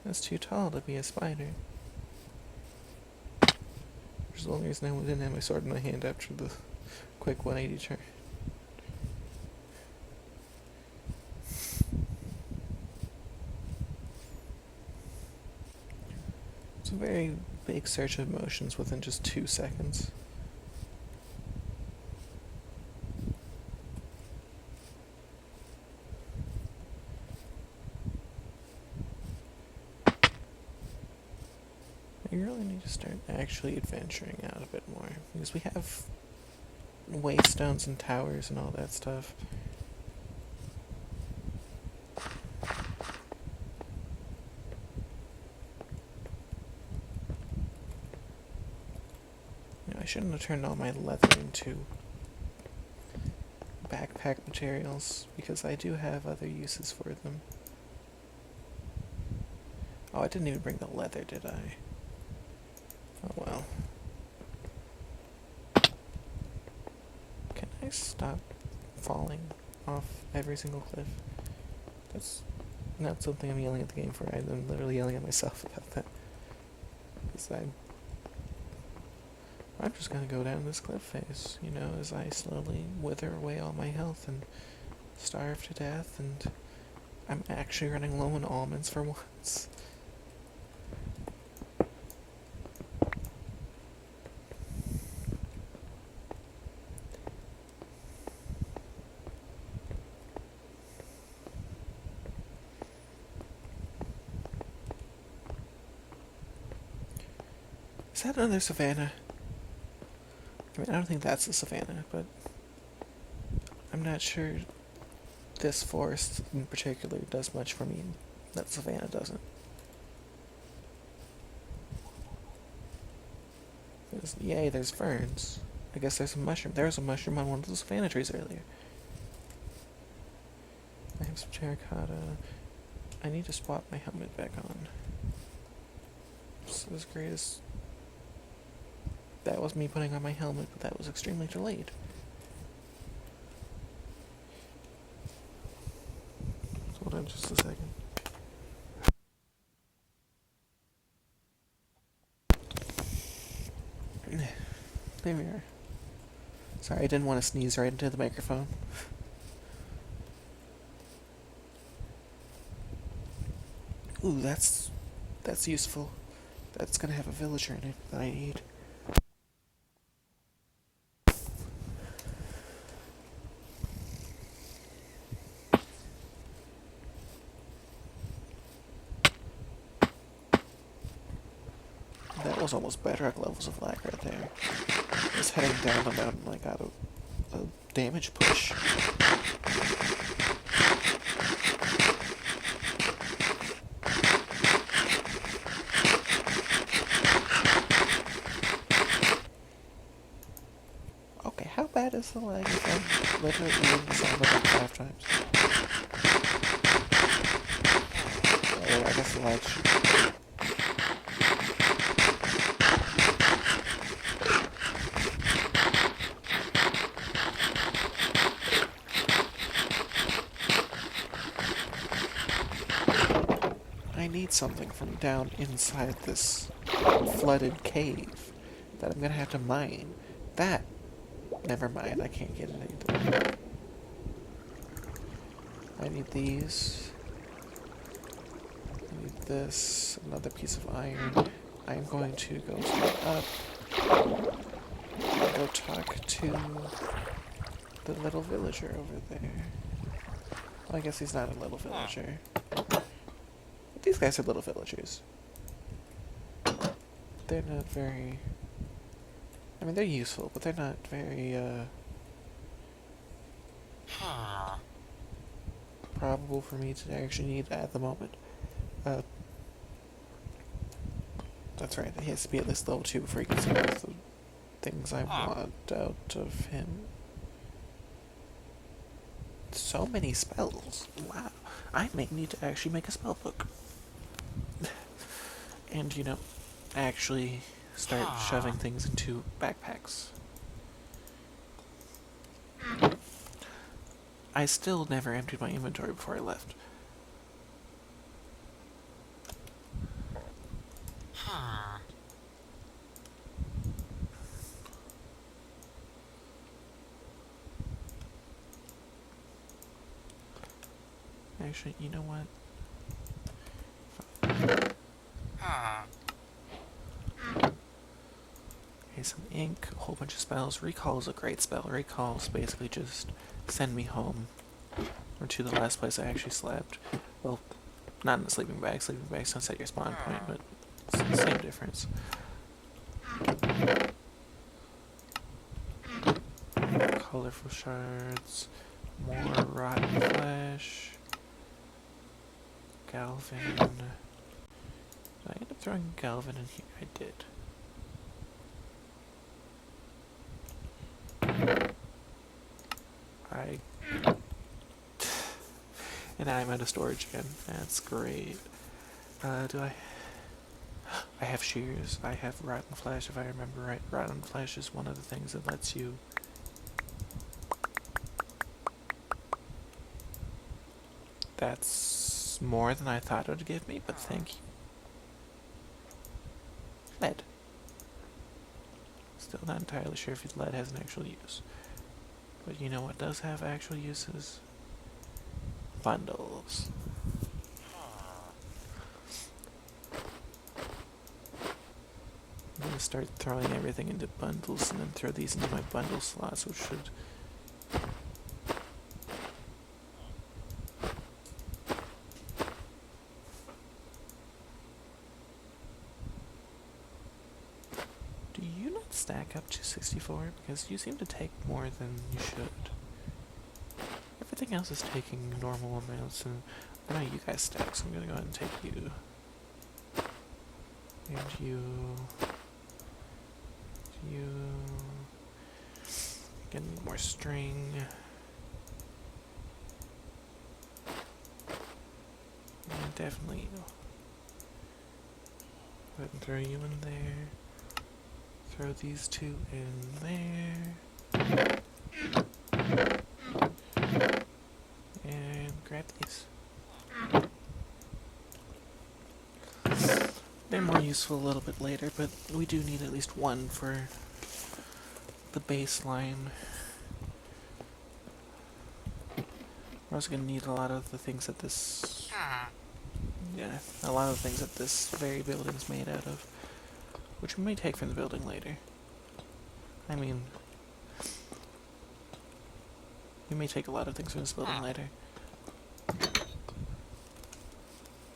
That's too tall to be a spider. Which is the only reason I didn't have my sword in my hand after the quick 180 turn. It's a very big search of emotions within just 2 seconds. I really need to start actually adventuring out a bit more, because we have waystones and towers and all that stuff. I shouldn't have turned all my leather into backpack materials, because I do have other uses for them. Oh, I didn't even bring the leather, did I? Oh well. Can I stop falling off every single cliff? That's not something I'm yelling at the game for. I'm literally yelling at myself about that. Because I'm just gonna go down this cliff face, you know, as I slowly wither away all my health and starve to death, and I'm actually running low on almonds for once. Is that another savannah? I mean, I don't think that's a savannah, but I'm not sure this forest in particular does much for me that savannah doesn't. Yay, there's ferns. I guess there's a mushroom. There was a mushroom on one of those savannah trees earlier. I have some terracotta. I need to swap my helmet back on. So as great as that was me putting on my helmet, but that was extremely delayed. Hold on just a second. There we are. Sorry, I didn't want to sneeze right into the microphone. Ooh, that's useful. That's gonna have a villager in it that I need. That was almost bedrock levels of lag right there. Just heading down the mountain, I got a damage push. Okay, how bad is the lag if I'm literally eating the sound like 5 times? Oh, I guess the lag should... I need something from down inside this flooded cave that I'm gonna have to mine. That... Never mind, I can't get it. I need these. I need this. Another piece of iron. I'm going to go up. Go talk to the little villager over there. Well, I guess he's not a little villager. But these guys are little villagers. They're not very... I mean, they're useful, but they're not very, probable for me to actually need at the moment. That's right, he has to be at least level 2 before he can see both things I want out of him. So many spells. Wow. I may need to actually make a spell book. And, actually start shoving things into backpacks. I still never emptied my inventory before I left. Actually, you know what? Okay, some ink, a whole bunch of spells. Recall is a great spell. Recall is basically just send me home. Or to the last place I actually slept. Well, not in the sleeping bag. Sleeping bags don't set your spawn point, but it's the same difference. Colorful shards. More rotten flesh. Galvin. Did I end up throwing Galvin in here? I did. And now I'm out of storage again. That's great. Do I... I have shears. I have rotten flesh, if I remember right. Rotten flesh is one of the things that lets you... That's more than I thought it would give me, but thank you. Lead. Still not entirely sure if lead has an actual use. But you know what does have actual uses? Bundles. I'm gonna start throwing everything into bundles and then throw these into my bundle slots, which should... Do you not stack up to 64? Because you seem to take more than you should. Everything else is taking normal amounts, and I know you guys stack, so I'm gonna go ahead and take you. And you... You... Gonna need more string. And definitely you. Go ahead and throw you in there. Throw these two in there. And grab these. They're more useful a little bit later, but we do need at least one for the baseline. We're also going to need a lot of the things that this... Yeah, a lot of the things that this very building's made out of, which we may take from the building later. I mean, we may take a lot of things from this building later.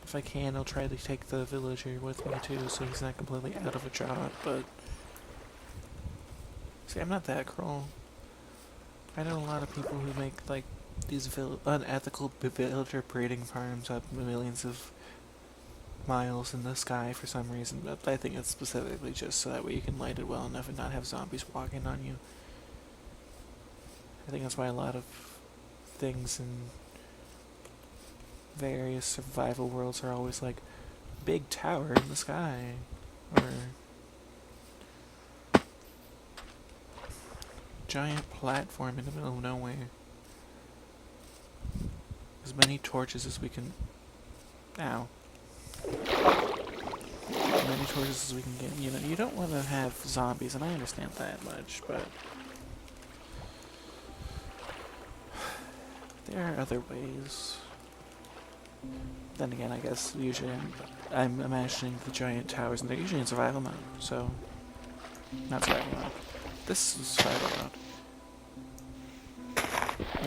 If I can, I'll try to take the villager with me too, so he's not completely out of a job, but... See, I'm not that cruel. I know a lot of people who make, like, these unethical villager breeding farms up millions of miles in the sky for some reason, but I think it's specifically just so that way you can light it well enough and not have zombies walking on you. I think that's why a lot of things in various survival worlds are always like, big tower in the sky, or giant platform in the middle of nowhere. As many torches as we can... Ow. As many torches as we can get. You know, you don't want to have zombies, and I understand that much, but... There are other ways. Then again, I guess usually I'm imagining the giant towers, and they're usually in survival mode, so... Not survival mode. This is survival mode.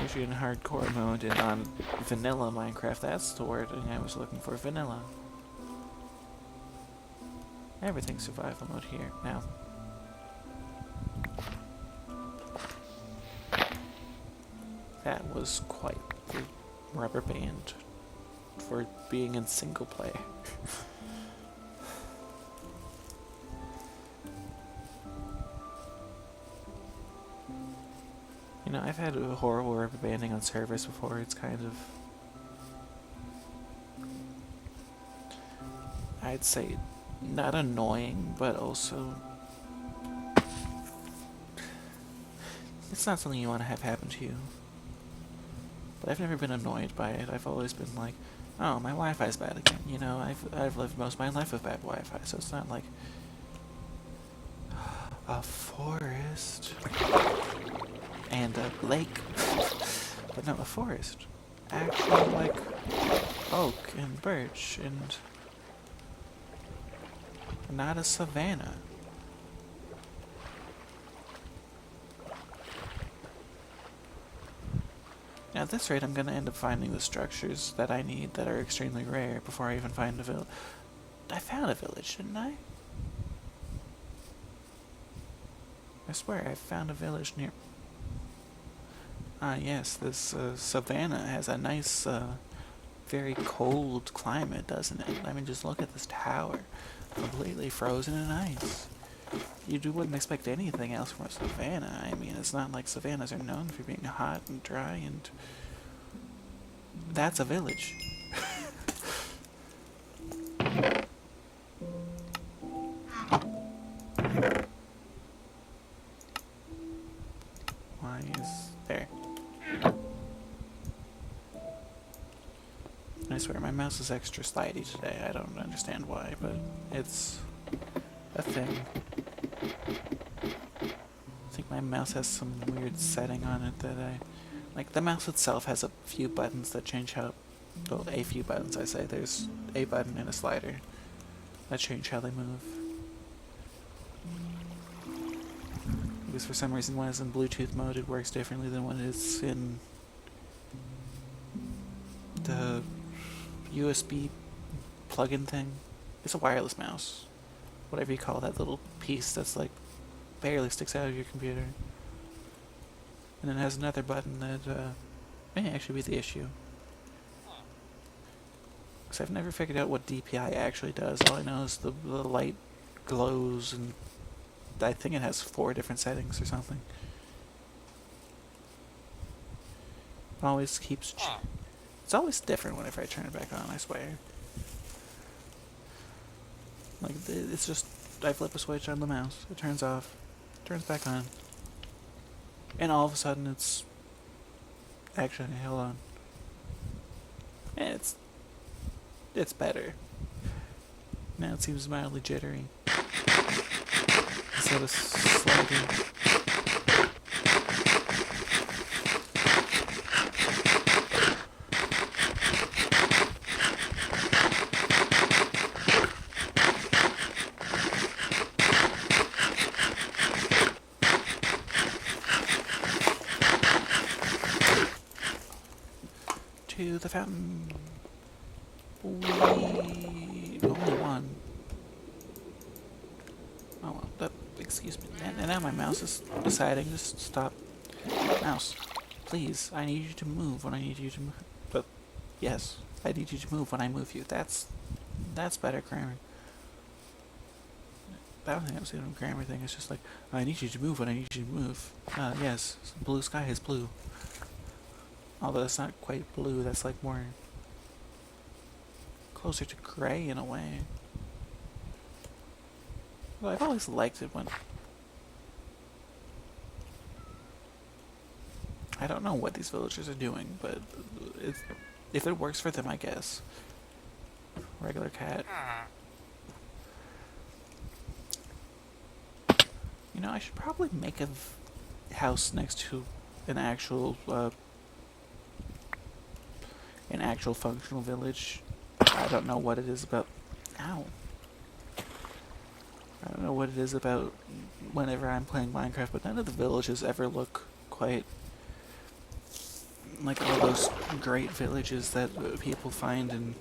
Usually in hardcore mode and on vanilla Minecraft, that's the word I was looking for, vanilla. Everything's survival mode here now. That was quite the rubber band for being in single player. I've had a horror of abandoning on servers before. It's kind of, I'd say, not annoying, but also, it's not something you want to have happen to you. But I've never been annoyed by it. I've always been like, oh, my Wi-Fi's bad again. I've lived most of my life with bad Wi-Fi, so it's not like a forest and a lake, but no, a forest. Actually, like oak and birch and not a savanna. Now, at this rate, I'm going to end up finding the structures that I need that are extremely rare before I even find a village. I found a village, didn't I? I swear, I found a village near... Ah, yes, this savanna has a nice, very cold climate, doesn't it? I mean, just look at this tower. Completely frozen in ice. Wouldn't expect anything else from a savanna. I mean, it's not like savannas are known for being hot and dry, and that's a village. Why is there? I swear, my mouse is extra slidey today. I don't understand why, but it's a thing. I think my mouse has some weird setting on it that like, the mouse itself has a few buttons that change how... Well, a few buttons, I say. There's a button and a slider that change how they move. Because for some reason when it's in Bluetooth mode it works differently than when it's in the USB plug-in thing. It's a wireless mouse. Whatever you call that little piece that's like barely sticks out of your computer. And then it has another button that may actually be the issue. Because I've never figured out what DPI actually does. All I know is the light glows, and I think it has 4 different settings or something. It always keeps... It's always different whenever I turn it back on, I swear. Like, it's just... I flip a switch on the mouse, it turns off, turns back on. And all of a sudden it's... Actually, hold on. It's better. Now it seems mildly jittery. Instead of sliding. To the fountain. Only one. Oh well, excuse me. And now my mouse is deciding to stop. Mouse, please, I need you to move when I need you to move. But, yes, I need you to move when I move you. That's better grammar. I don't think I'm saying a grammar thing. It's just like, I need you to move when I need you to move. Yes, blue sky is blue. Although that's not quite blue, that's like more closer to gray in a way. Well, I've always liked it when... I don't know what these villagers are doing, but if it works for them, I guess. Regular cat. I should probably make a house next to an actual functional village. I don't know what it is about... Ow. I don't know what it is about whenever I'm playing Minecraft, but none of the villages ever look quite like all those great villages that people find in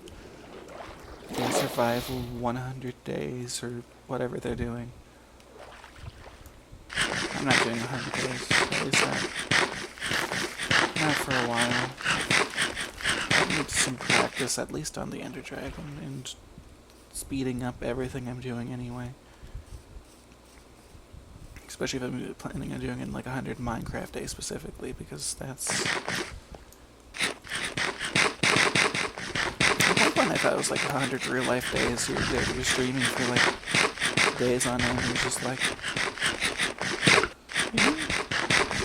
their survival 100 days or whatever they're doing. I'm not doing 100 days, at least not for a while. I need some practice, at least on the Ender Dragon, and speeding up everything I'm doing anyway. especially if I'm planning on doing it in like 100 Minecraft days specifically, because that's... At one point I thought it was like 100 real life days. You're streaming for like days on end, and it's just like,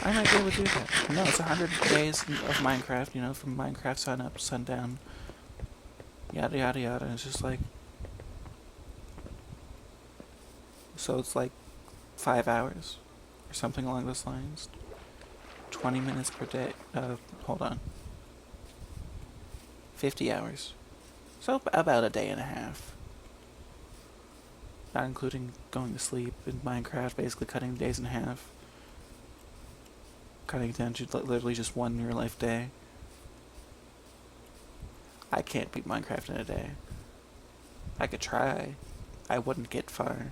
I might be able to do that. No, it's 100 days of Minecraft, you know, from Minecraft sun up, sundown, yada yada yada. And it's just like, so it's like 5 hours or something along those lines. 20 minutes per day. Hold on. 50 hours. So about a day and a half. Not including going to sleep in Minecraft, basically cutting days in half. Cutting it down to literally just one real life day. I can't beat Minecraft in a day. I could try. I wouldn't get far.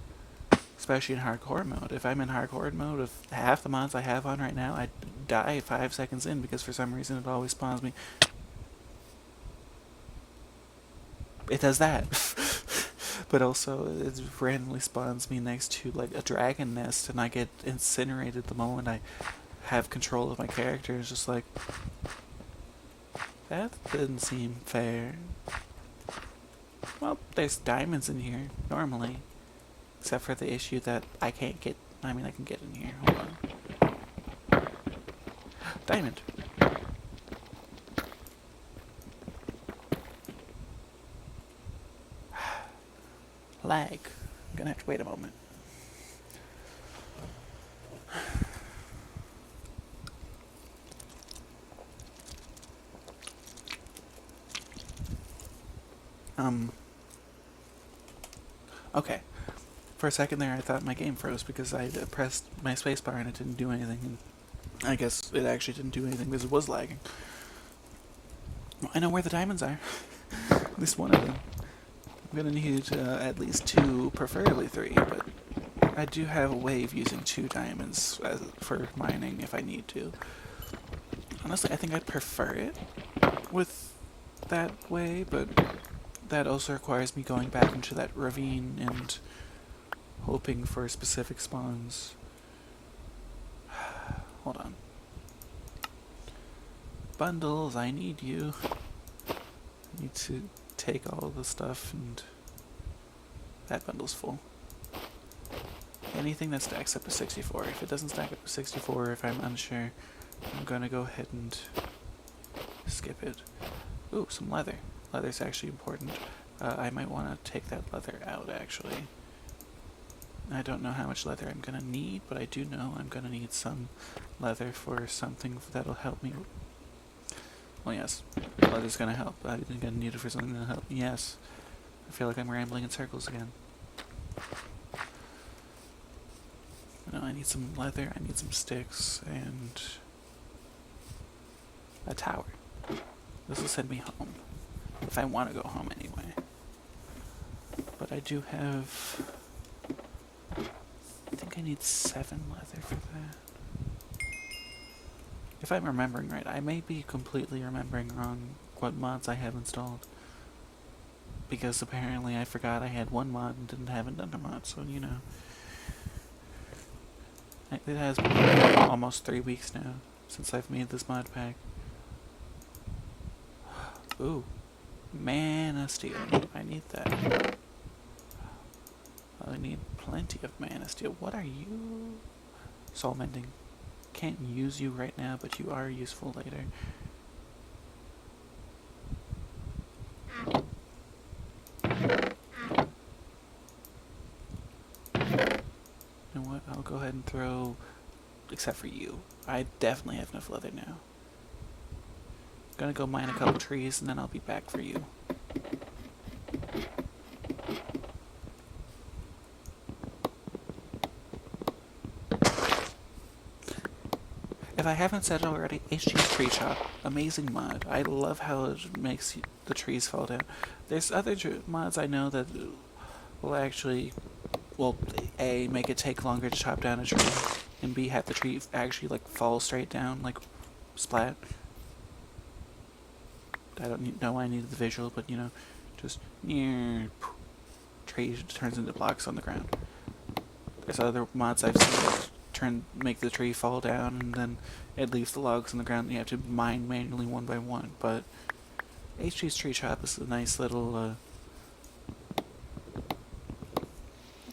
Especially in hardcore mode. If I'm in hardcore mode, with half the mods I have on right now, I'd die 5 seconds in because for some reason it always spawns me. It does that. But also, it randomly spawns me next to like a dragon nest, and I get incinerated the moment I have control of my character. It's just like, that didn't seem fair. Well, there's diamonds in here, normally. Except for the issue that I can't get... I mean, I can get in here. Hold on. Diamond! Lag. I'm gonna have to wait a moment. Okay. For a second there, I thought my game froze because I pressed my spacebar and it didn't do anything. And I guess it actually didn't do anything because it was lagging. Well, I know where the diamonds are. At least one of them. I'm gonna need at least 2, preferably 3, but I do have a way of using 2 diamonds for mining if I need to. Honestly, I think I'd prefer it with that way, but that also requires me going back into that ravine and hoping for specific spawns. Hold on. Bundles, I need you. I need to take all the stuff, and that bundle's full. Anything that stacks up to 64. If it doesn't stack up to 64, if I'm unsure, I'm gonna go ahead and skip it. Ooh, some leather. Leather's actually important. I might want to take that leather out, actually. I don't know how much leather I'm gonna need, but I do know I'm gonna need some leather for something that'll help me. Well, yes, leather's gonna help. I'm gonna need it for something that'll help me. Yes. I feel like I'm rambling in circles again. No, I need some leather, I need some sticks, and a tower. This will send me home. If I want to go home anyway. But I do have... I think I need 7 leather for that. If I'm remembering right, I may be completely remembering wrong what mods I have installed. Because apparently I forgot I had one mod and haven't done a mod, so you know. It has been almost 3 weeks now since I've made this mod pack. Ooh. Mana Steel. I need that. I need plenty of Mana Steel. What are you? Soul Mending. Can't use you right now, but you are useful later. You know what? I'll go ahead and throw... Except for you. I definitely have enough leather now. Gonna go mine a couple trees and then I'll be back for you. If I haven't said it already, HG's Tree Chop, amazing mod. I love how it makes the trees fall down. There's other mods I know that will actually, well, A, make it take longer to chop down a tree, and B, have the tree actually like fall straight down, like splat. I don't know why I needed the visual, but you know, just tree turns into blocks on the ground. There's other mods I've seen that make the tree fall down, and then it leaves the logs on the ground and you have to mine manually one by one. But HG's Tree Chop is a nice little,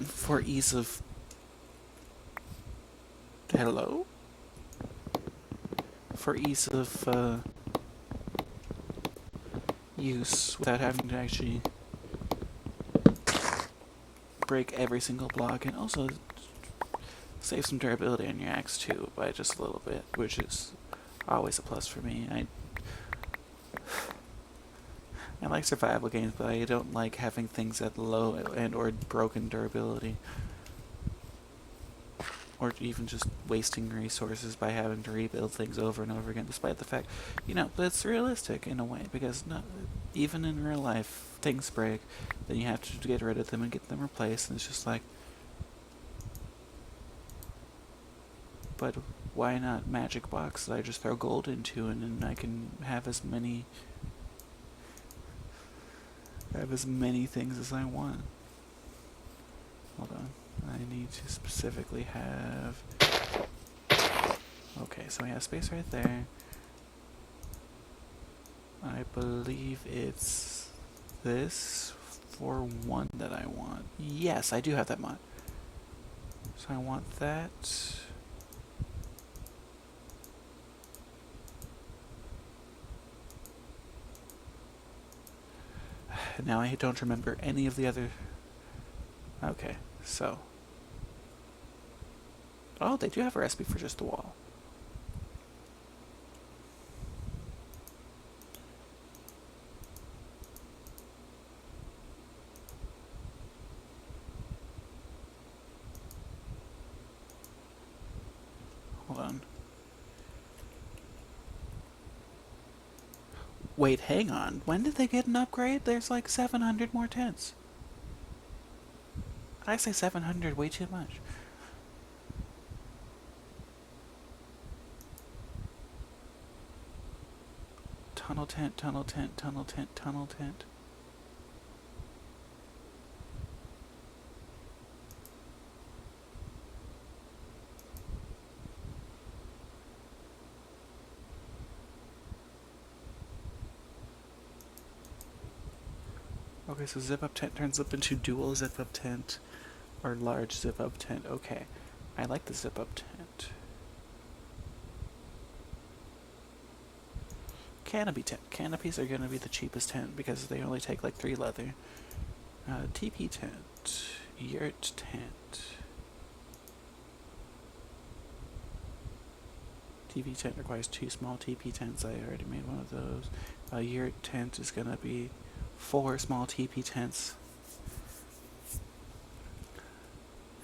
for ease of... Hello? For ease of, use without having to actually break every single block, and also save some durability on your axe too by just a little bit, which is always a plus for me. I like survival games, but I don't like having things at low and or broken durability. Or even just wasting resources by having to rebuild things over and over again, despite the fact, it's realistic in a way, because even in real life, things break, then you have to get rid of them and get them replaced, and it's just like, but why not magic box that I just throw gold into, and then I can have as many things as I want. Hold on. I need to specifically have... Okay, so we have space right there. I believe it's this for one that I want. Yes, I do have that mod. So I want that. Now I don't remember any of the other... Okay, so... Oh, they do have a recipe for just the wall. Hold on. Wait, hang on. When did they get an upgrade? There's like 700 more tents. I say 700 way too much. Tunnel tent, tunnel tent, tunnel tent, tunnel tent. Okay, so zip up tent turns up into dual zip up tent or large zip up tent. Okay, I like the zip up tent. Canopy tent. Canopies are going to be the cheapest tent because they only take like 3 leather. TP tent. Yurt tent. TP tent requires 2 small TP tents. I already made one of those. Yurt tent is going to be 4 small TP tents.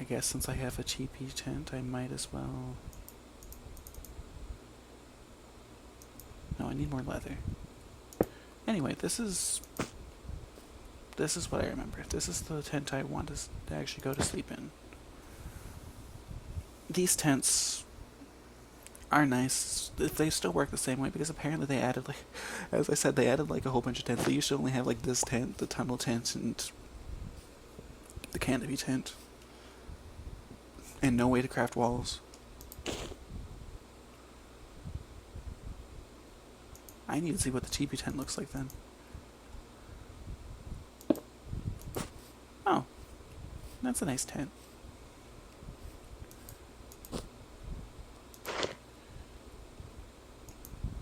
I guess since I have a TP tent, I might as well... No, I need more leather. Anyway, this is what I remember. This is the tent I want to actually go to sleep in. These tents are nice if they still work the same way, because apparently they added, like, as I said, they added like a whole bunch of tents. They used to only have like this tent, the tunnel tent, and the canopy tent, and no way to craft walls. I need to see what the TP tent looks like then. Oh, that's a nice tent.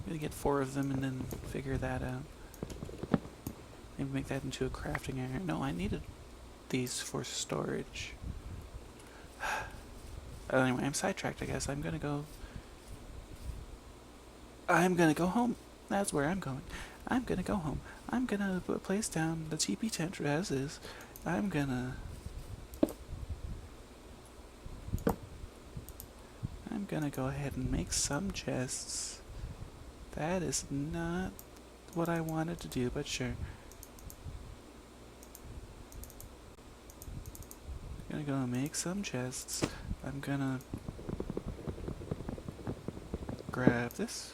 Gonna get 4 of them and then figure that out. Maybe make that into a crafting area. No, I needed these for storage. Anyway, I'm sidetracked, I guess. I'm gonna go home. That's where I'm going. I'm gonna go home. I'm gonna place down the TP tent as is. I'm gonna go ahead and make some chests. That is not what I wanted to do, but sure. I'm gonna go make some chests. I'm gonna grab this.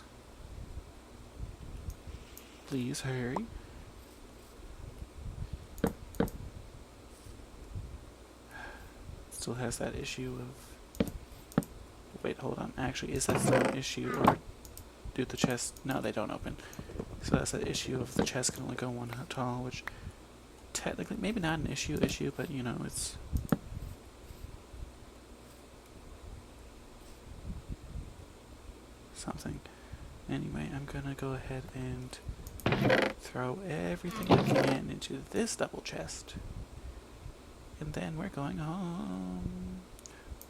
Please hurry. Still has that issue of wait, hold on. Actually, is that still an issue, or do the chest... No, they don't open. So that's the issue of the chest can only go one tall, which technically, maybe not an issue, but you know, it's... something. Anyway, I'm gonna go ahead and throw everything I can into this double chest. And then we're going home.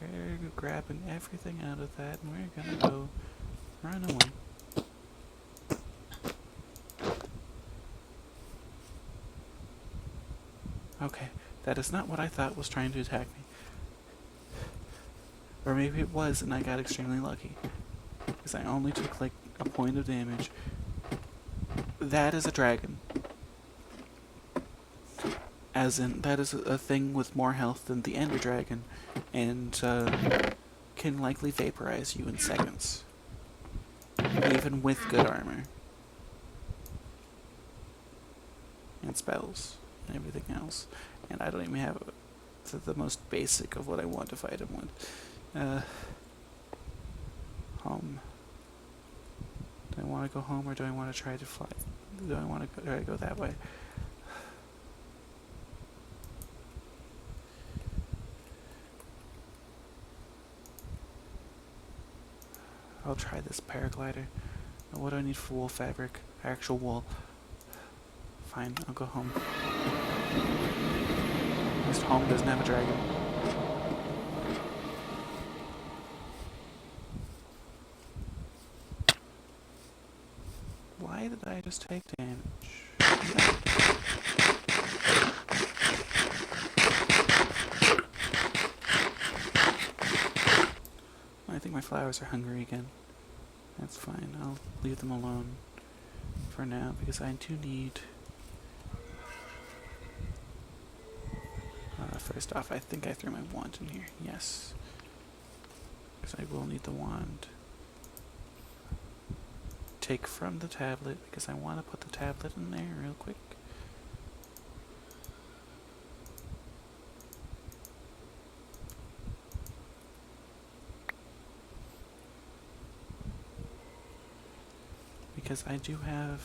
We're grabbing everything out of that and we're gonna go run away. Okay, that is not what I thought was trying to attack me. Or maybe it was and I got extremely lucky. Because I only took like a point of damage. That is a dragon. As in, that is a thing with more health than the Ender Dragon, and can likely vaporize you in seconds. Even with good armor. And spells, and everything else. And I don't even have the most basic of what I want to fight him with. Home. Do I want to go home, or do I want to try to fly? Do I want to try to go that way? I'll try this paraglider. What do I need for wool fabric? Actual wool. Fine, I'll go home. At least home doesn't have a dragon. Why did I just take damage? I think my flowers are hungry again. That's fine. I'll leave them alone for now because I do need... first off, I think I threw my wand in here. Yes. Because I will need the wand. Take from the tablet because I want to put the tablet in there real quick. Because I do have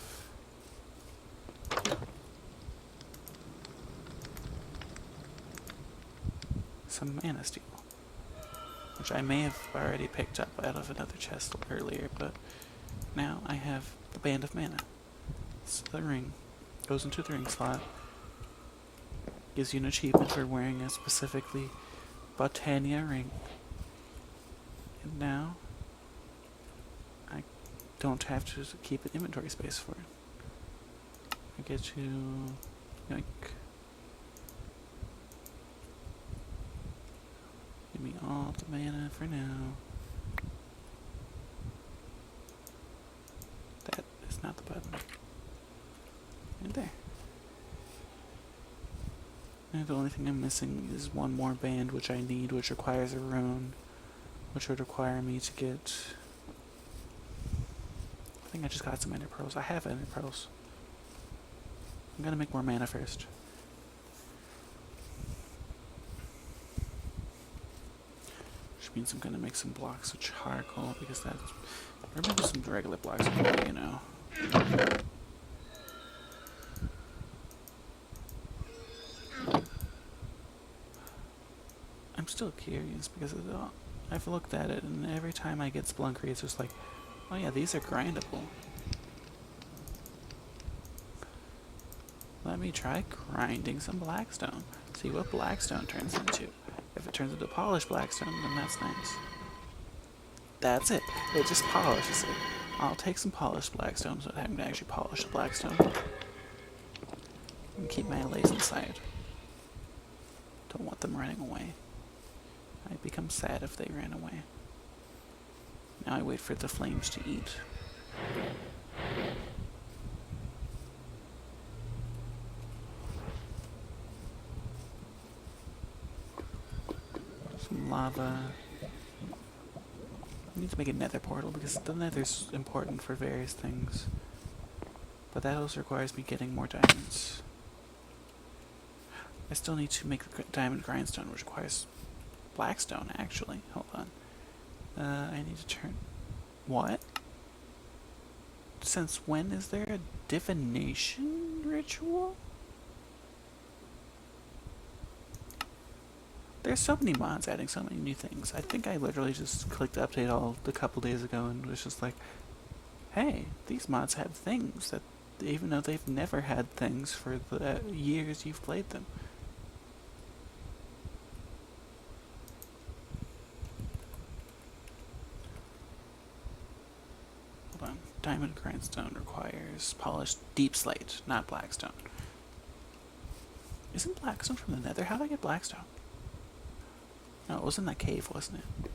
some mana steel, which I may have already picked up out of another chest earlier, but now I have the band of mana. So the ring goes into the ring slot, gives you an achievement for wearing a specifically Botania ring, and now I don't have to keep an inventory space for it. I get to yoink. Give me all the mana for now. That is not the button. Right there. And the only thing I'm missing is one more band, which I need, which requires a rune, which would require me to get... I think I just got some ender pearls. I have ender pearls. I'm gonna make more mana first. Which means I'm gonna make some blocks of charcoal, because that's... or maybe some regular blocks of coal, you know. I'm still curious, because I've looked at it, and every time I get Spelunkery, it's just like, oh yeah, these are grindable. Let me try grinding some blackstone. See what blackstone turns into. If it turns into polished blackstone, then that's nice. That's it. It just polishes it. I'll take some polished blackstone so I having to actually polish the blackstone. And keep my lays inside. Don't want them running away. I'd become sad if they ran away. Now I wait for the flames to eat. Some lava. I need to make a nether portal because the nether's important for various things. But that also requires me getting more diamonds. I still need to make the diamond grindstone, which requires blackstone, actually. Hold on. I need to turn... What? Since when is there a divination ritual? There's so many mods adding so many new things. I think I literally just clicked update all a couple days ago and was just like, hey, these mods have things that, even though they've never had things for the years you've played them. Hold on. Diamond grindstone requires polished deep slate, not blackstone. Isn't blackstone from the nether? How did I get blackstone? No, it was in that cave, wasn't it?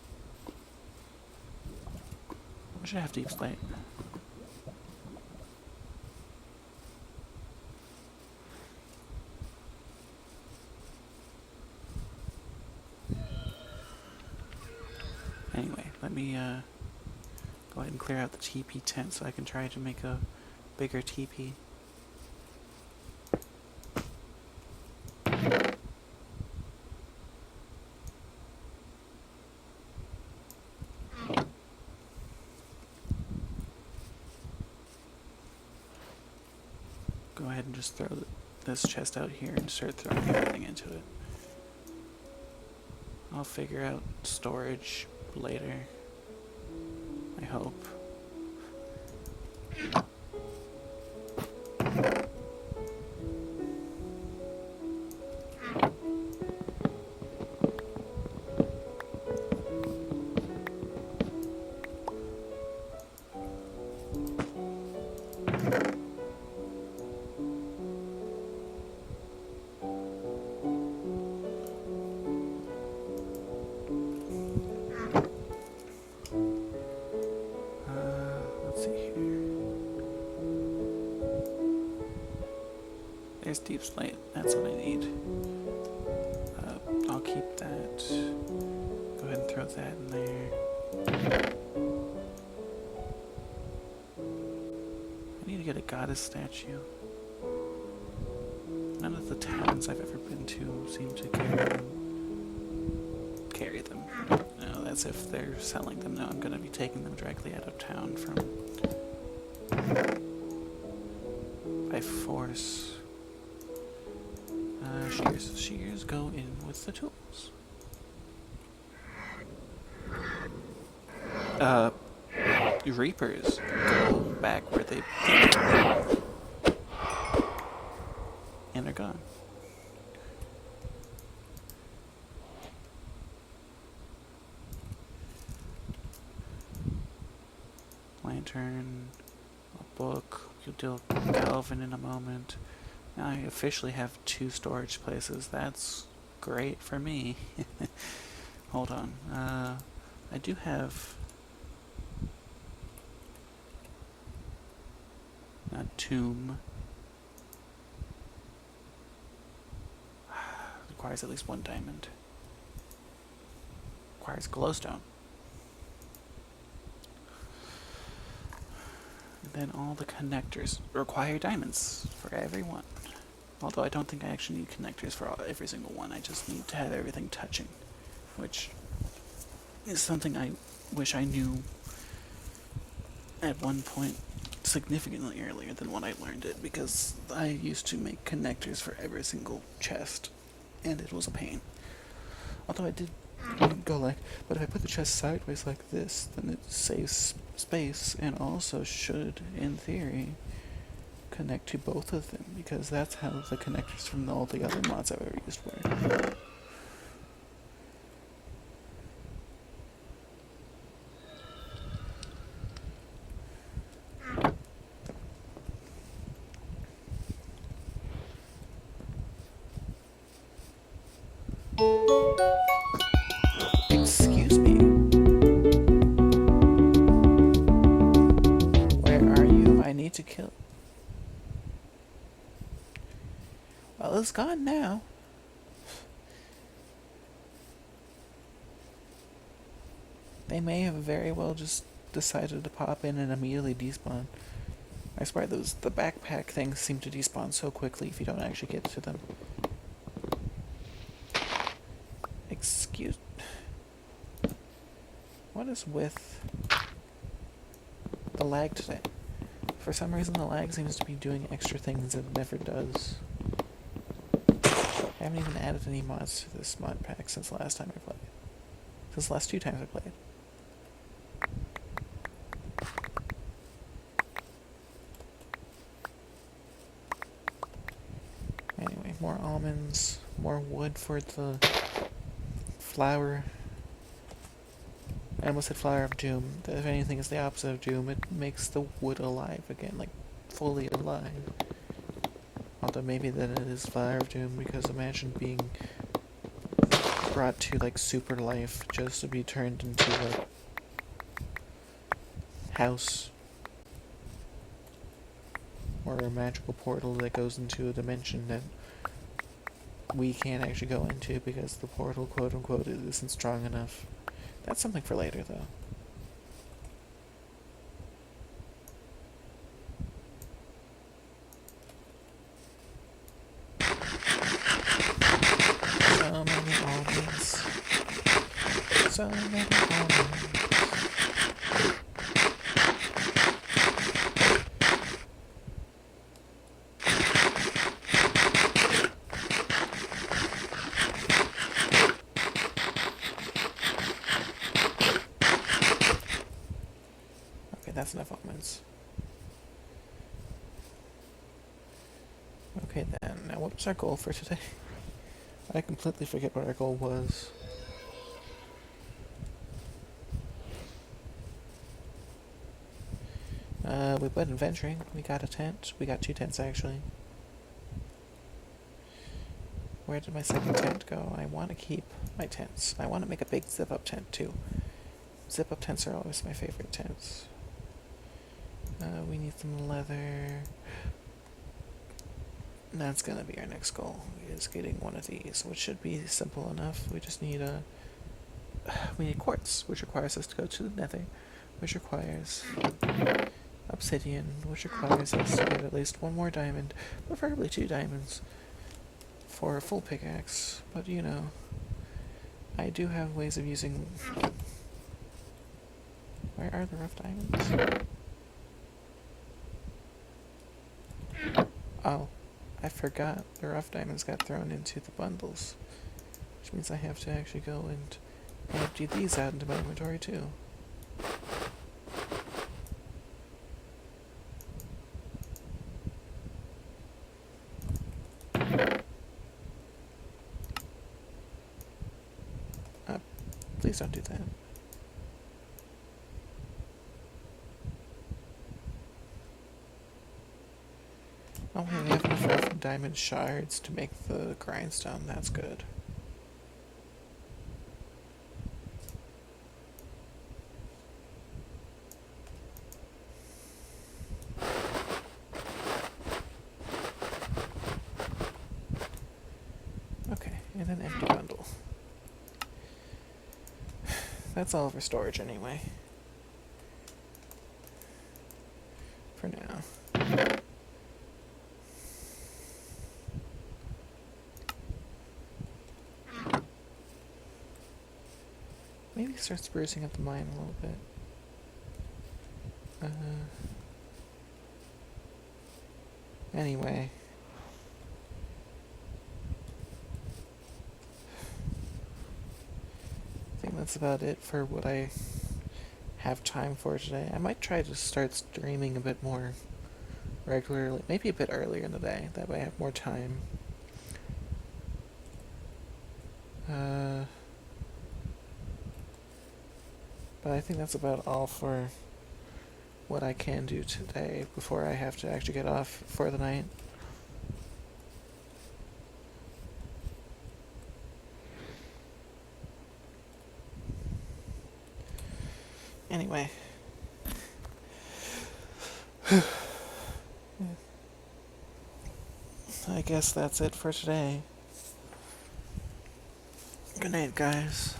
I should have deep slate. Anyway, let me go ahead and clear out the TP tent so I can try to make a bigger TP. Go ahead and just throw this chest out here and start throwing everything into it. I'll figure out storage later, I hope. Let's see here. There's deep slate. That's what I need. I'll keep that. Go ahead and throw that in there. I need to get a goddess statue. None of the towns I've ever been to seem to carry them. No, that's if they're selling them. No, I'm going to be taking them directly out of town from by force. Shears. Shears go in with the tools. Reapers go back where they came and are gone. Lantern, a book. You'll deal with Calvin in a moment. Now I officially have 2 storage places. That's great for me. Hold on. I do have a tomb. Requires at least 1 diamond. Requires glowstone. And then all the connectors require diamonds for every one. Although I don't think I actually need connectors for every single one. I just need to have everything touching, which is something I wish I knew at one point significantly earlier than when I learned it, because I used to make connectors for every single chest, and it was a pain. Although I did go like, but if I put the chest sideways like this, then it saves space and also should, in theory, connect to both of them, because that's how the connectors from all the other mods I've ever used work. Excuse me. Where are you? I need to kill. Well, it's gone now. They may have very well just decided to pop in and immediately despawn. I swear the backpack things seem to despawn so quickly if you don't actually get to them. Excuse... What is with the lag today? For some reason, the lag seems to be doing extra things that it never does. I haven't even added any mods to this mod pack since the last time I played. Since the last 2 times I played. Anyway, more almonds, more wood for the flower. I almost said Flower of Doom. If anything is the opposite of Doom, it makes the wood alive again, like fully alive. Although maybe then it is Flower of Doom, because imagine being brought to like super life just to be turned into like house or a magical portal that goes into a dimension that we can't actually go into because the portal, quote unquote, isn't strong enough. That's something for later, though. So many almonds. So many almonds. That's enough almonds. Okay then, now what was our goal for today? I completely forget what our goal was. We went adventuring, we got a tent, we got 2 tents actually. Where did my second tent go? I want to keep my tents. I want to make a big zip-up tent too. Zip-up tents are always my favorite tents. We need some leather. That's gonna be our next goal, is getting one of these, which should be simple enough. We just need we need quartz, which requires us to go to the nether, which requires obsidian, which requires us to get at least 1 more diamond, preferably 2 diamonds, for a full pickaxe. But you know, I do have ways of using... Where are the rough diamonds? Oh, I forgot the rough diamonds got thrown into the bundles, which means I have to actually go and empty these out into my inventory too. Please don't do that. Oh, we have enough rough diamond shards to make the grindstone. That's good. Okay, and an empty bundle. That's all of our storage anyway. For now. Maybe start sprucing up the mine a little bit. Anyway. I think that's about it for what I have time for today. I might try to start streaming a bit more regularly, maybe a bit earlier in the day, that way I have more time. But I think that's about all for what I can do today before I have to actually get off for the night. Anyway. I guess that's it for today. Good night, guys.